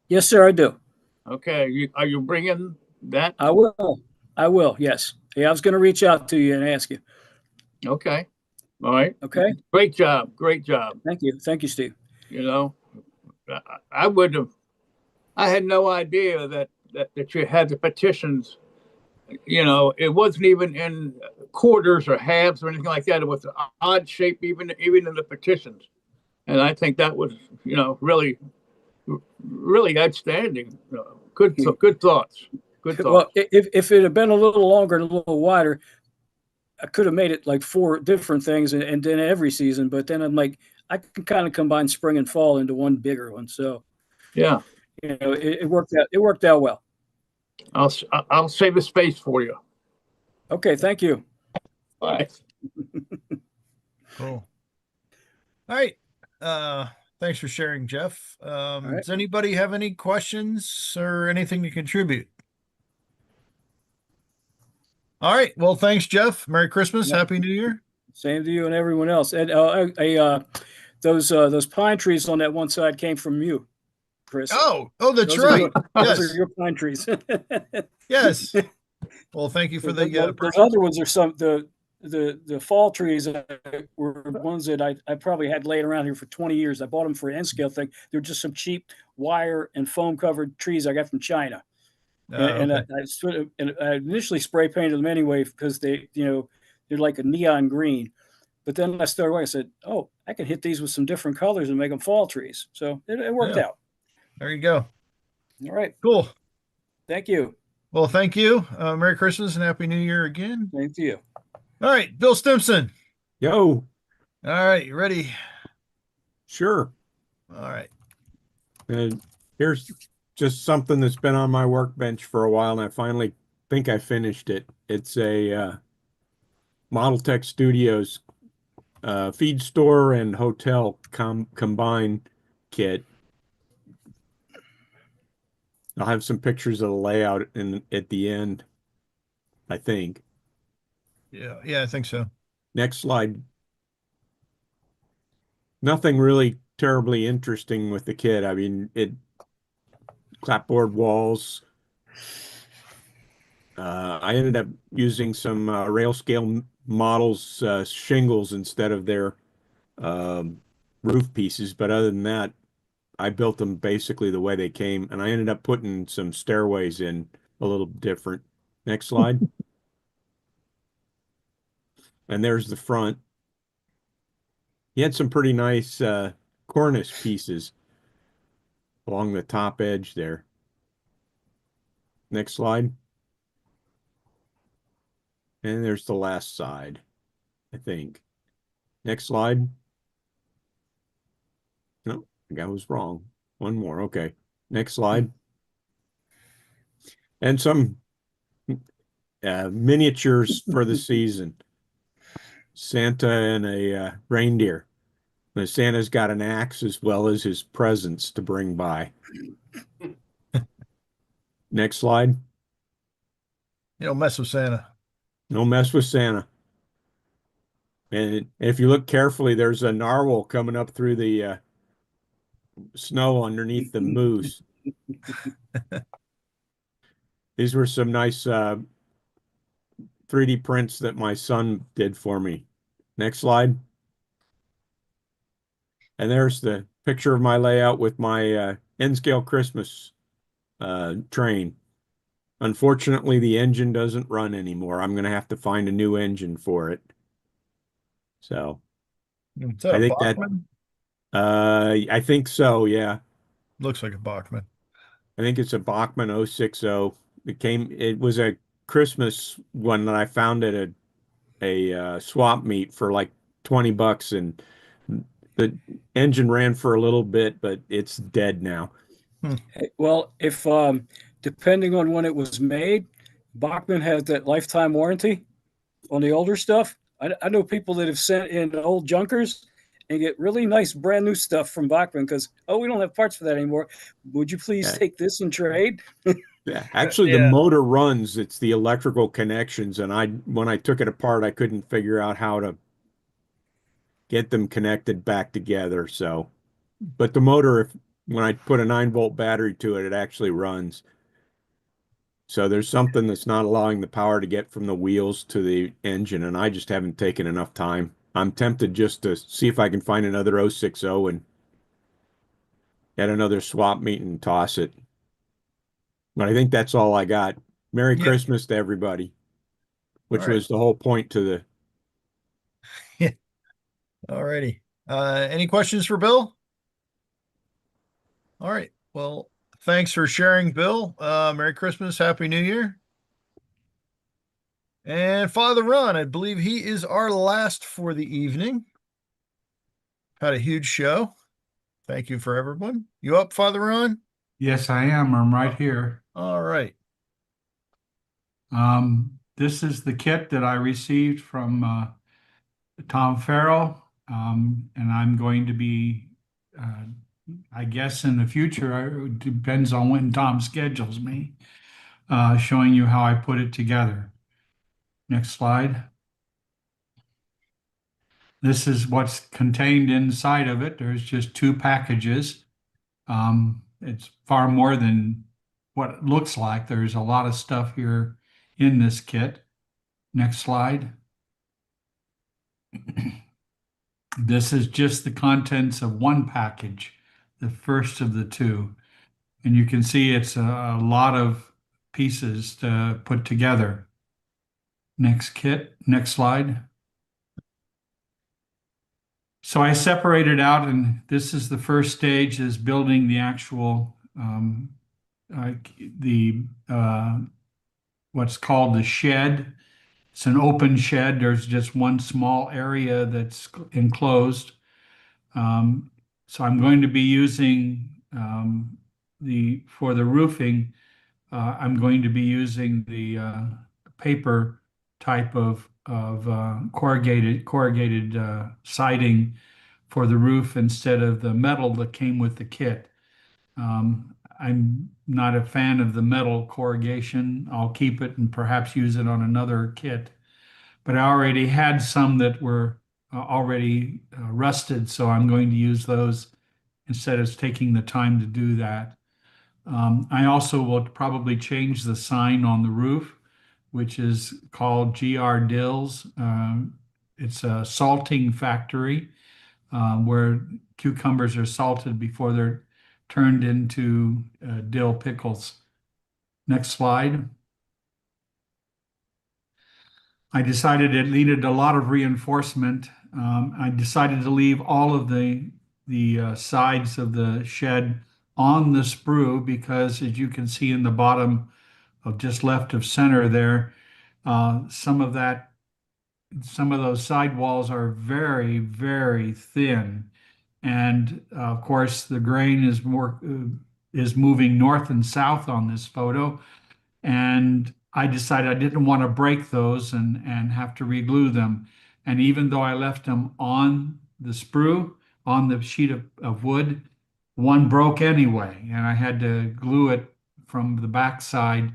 yes, sir, I do. Okay, are you bringing that? I will. I will. Yes. Yeah, I was going to reach out to you and ask you. Okay, all right. Okay. Great job, great job. Thank you. Thank you, Steve. You know, I would have. I had no idea that you had the petitions. You know, it wasn't even in quarters or halves or anything like that. It was an odd shape, even in the petitions. And I think that was, you know, really outstanding. Good thoughts. Good thoughts. Well, if it had been a little longer and a little wider, I could have made it like 4 different things and then every season. But then I'm like, I can kind of combine spring and fall into one bigger one. So Yeah, you know, it worked out. It worked out well. I'll save a space for you. Okay. Thank you. All right. Cool. All right. Thanks for sharing, Jeff. right. Does anybody have any questions or anything to contribute? All right. Well, thanks, Jeff. Merry Christmas. Yeah. Happy New Year. Same to you and everyone else. And those pine trees on that one side came from you, Chris. Oh, that's Those right. those Yes. are your pine trees. Yes. Well, thank you for the those other ones are the fall trees were ones that I probably had laying around here for 20 years. I bought them for an N scale thing. They're just some cheap wire and foam covered trees I got from China. And okay. I initially spray painted them anyway because they, you know, they're like a neon green. But then I started, I said, oh, I can hit these with some different colors and make them fall trees. So it worked out. There you go. All right. Cool. Thank you. Well, thank you. Merry Christmas and Happy New Year again. Thank you. All right, Bill Stimson. Yo, All right, you ready? sure. All right. And here's just something that's been on my workbench for a while, and I finally think I finished it. It's a Model Tech Studios feed store and hotel combined kit. I'll have some pictures of the layout at the end, I think. Yeah, I think so. Next slide. Nothing really terribly interesting with the kit. I mean, clapboard walls. I ended up using some rail scale models shingles instead of their roof pieces, but other than that, I built them basically the way they came, and I ended up putting some stairways in a little different. Next slide. And there's the front. He had some pretty nice cornice pieces along the top edge there. Next slide. And there's the last side, I think. Next slide. No, I was wrong. One more. Okay. Next slide. And some miniatures for the season. Santa and a reindeer. The Santa's got an axe as well as his presents to bring by. Next slide. You don't mess with Santa. No mess with Santa. And if you look carefully, there's a narwhal coming up through the snow underneath the moose. These were some nice 3D prints that my son did for me. Next slide. And there's the picture of my layout with my N-scale Christmas train. Unfortunately, the engine doesn't run anymore. I'm going to have to find a new engine for it. So Is that I a think Bachmann? I think so, yeah. Looks like a Bachmann. I think it's a Bachmann 060. It was a Christmas one that I found at a swap meet for like $20, and the engine ran for a little bit, but it's dead now. Well, if depending on when it was made, Bachmann has that lifetime warranty. on the older stuff. I know people that have sent in old junkers and get really nice brand new stuff from Bachman because, oh, we don't have parts for that anymore. Would you please Yeah. take this and trade? Yeah, actually, the Yeah. motor runs. It's the electrical connections, and when I took it apart, I couldn't figure out how to get them connected back together. So, but the motor, when I put a 9-volt battery to it, it actually runs. So there's something that's not allowing the power to get from the wheels to the engine, and I just haven't taken enough time. I'm tempted just to see if I can find another 060 and at another swap meet and toss it. But I think that's all I got. Merry Yeah. Christmas to everybody, which All right. was the whole point to the. Yeah. All righty. Any questions for Bill? All right. Well, thanks for sharing, Bill. Merry Christmas, Happy New Year. And Father Ron, I believe he is our last for the evening. Had a huge show. Thank you for everyone. You up, Father Ron? Yes, I am. I'm right here. All right. This is the kit that I received from Tom Farrell, and I'm going to be, I guess, in the future, it depends on when Tom schedules me, showing you how I put it together. Next slide. This is what's contained inside of it. There's just 2 packages. It's far more than what it looks like. There's a lot of stuff here in this kit. Next slide. This is just the contents of one package, the first of the 2. And you can see it's a lot of pieces to put together. Next slide. So I separated out, and this is the first stage, is building the actual, what's called the shed. It's an open shed. There's just one small area that's enclosed. So I'm going to be using for the roofing, I'm going to be using the paper type of corrugated siding for the roof instead of the metal that came with the kit. I'm not a fan of the metal corrugation. I'll keep it and perhaps use it on another kit. But I already had some that were already rusted, so I'm going to use those instead of taking the time to do that. I also will probably change the sign on the roof, which is called GR Dills. It's a salting factory where cucumbers are salted before they're turned into dill pickles. Next slide. I decided it needed a lot of reinforcement. I decided to leave all of the sides of the shed on the sprue because, as you can see in the bottom of just left of center there, some of those sidewalls are very, very thin. And of course, the grain is moving north and south on this photo. And I decided I didn't want to break those and have to reglue them. And even though I left them on the sprue, on the sheet of wood, one broke anyway. And I had to glue it from the back side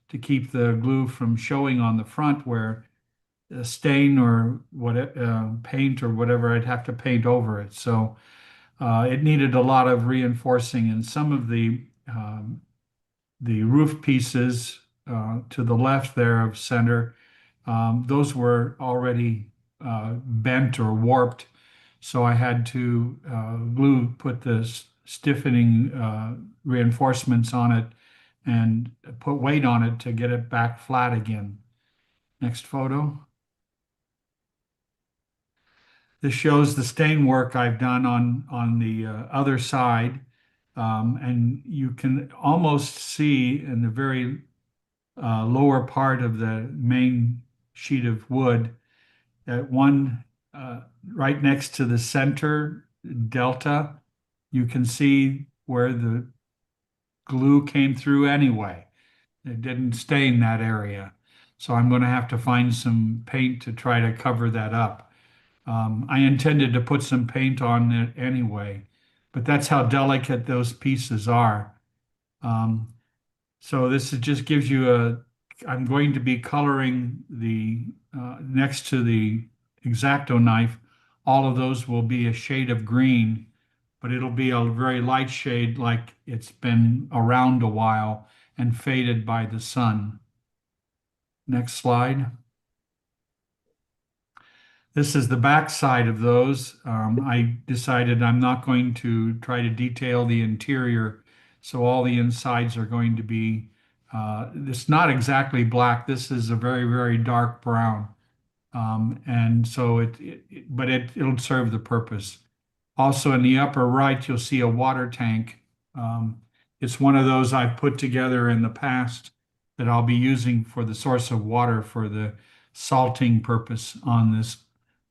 to keep the glue from showing on the front where a stain or paint or whatever, I'd have to paint over it. So it needed a lot of reinforcing, and some of the roof pieces to the left there of center, those were already bent or warped. So I had to put the stiffening reinforcements on it and put weight on it to get it back flat again. Next photo. This shows the stain work I've done on the other side. And you can almost see in the very lower part of the main sheet of wood that one right next to the center delta, you can see where the glue came through anyway. It didn't stain that area. So I'm going to have to find some paint to try to cover that up. I intended to put some paint on it anyway, but that's how delicate those pieces are. Um, so just gives you I'm going to be coloring the next to the X-Acto knife. All of those will be a shade of green, but it'll be a very light shade, like it's been around a while and faded by the sun. Next slide. This is the back side of those. I decided I'm not going to try to detail the interior, so all the insides are going to be, it's not exactly black. This is a very, very dark brown. And so it'll serve the purpose. Also in the upper right, you'll see a water tank. It's one of those I've put together in the past that I'll be using for the source of water for the salting purpose on this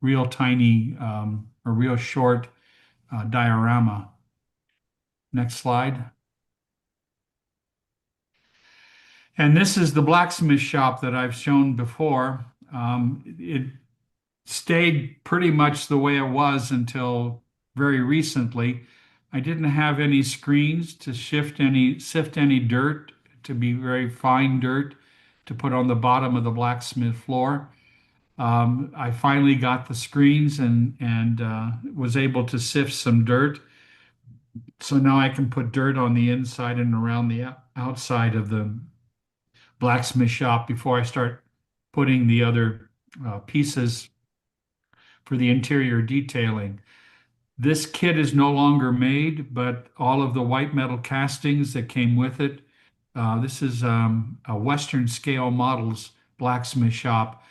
real tiny or real short diorama. Next slide. And this is the blacksmith shop that I've shown before. It stayed pretty much the way it was until very recently. I didn't have any screens to sift any dirt, to be very fine dirt, to put on the bottom of the blacksmith floor. I finally got the screens and was able to sift some dirt. So now I can put dirt on the inside and around the outside of the blacksmith shop before I start putting the other pieces for the interior detailing. This kit is no longer made, but all of the white metal castings that came with it. This is a Western Scale Models blacksmith shop.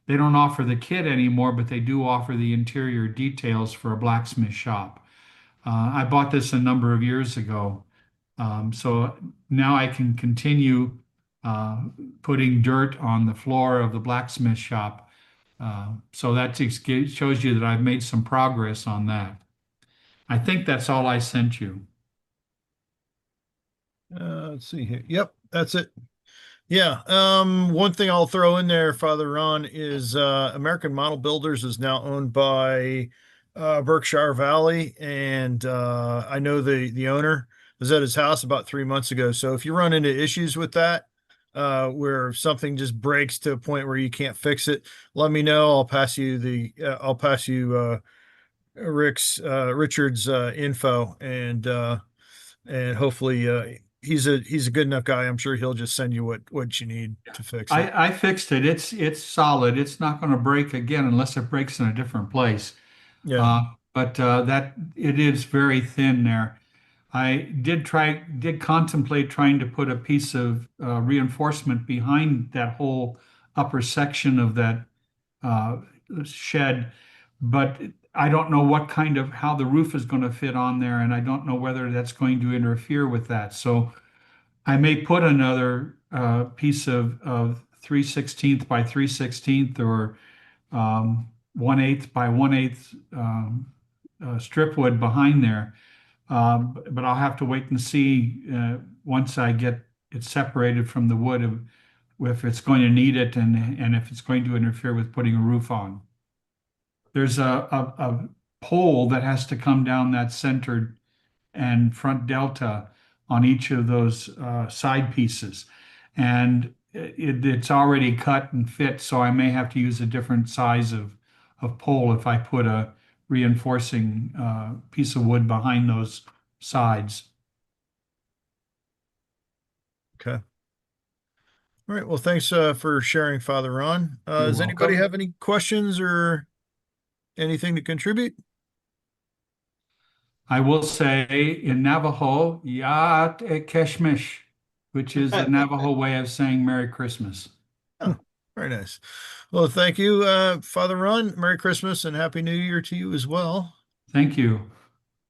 They don't offer the kit anymore, but they do offer the interior details for a blacksmith shop. I bought this a number of years ago. So now I can continue putting dirt on the floor of the blacksmith shop. So that shows you that I've made some progress on that. I think that's all I sent you. Let's see here. Yep, that's it. Yeah. One thing I'll throw in there, Father Ron, is American Model Builders is now owned by Berkshire Valley, and I know the owner was at his house about 3 months ago. So if you run into issues with that, where something just breaks to a point where you can't fix it, let me know. I'll pass you Richard's info, and hopefully he's a good enough guy. I'm sure he'll just send you what you need to fix it. I fixed it. It's solid. It's not going to break again unless it breaks in a different place. Yeah. But that it is very thin there. I did contemplate trying to put a piece of reinforcement behind that whole upper section of that shed, but I don't know how the roof is going to fit on there, and I don't know whether that's going to interfere with that. So I may put another piece of 3/16 by 3/16 or 1/8 by 1/8 strip wood behind there. But I'll have to wait and see once I get it separated from the wood if it's going to need it and if it's going to interfere with putting a roof on. There's a pole that has to come down that center and front delta on each of those side pieces. And it's already cut and fit, so I may have to use a different size of pole if I put a reinforcing piece of wood behind those sides. Okay. All right. Well, thanks for sharing, Father Ron. Does anybody have any questions or anything to contribute? I will say in Navajo, Yat Keshmish, which is the Navajo way of saying Merry Christmas. Oh, very nice. Well, thank you, Father Ron. Merry Christmas and Happy New Year to you as well. Thank you.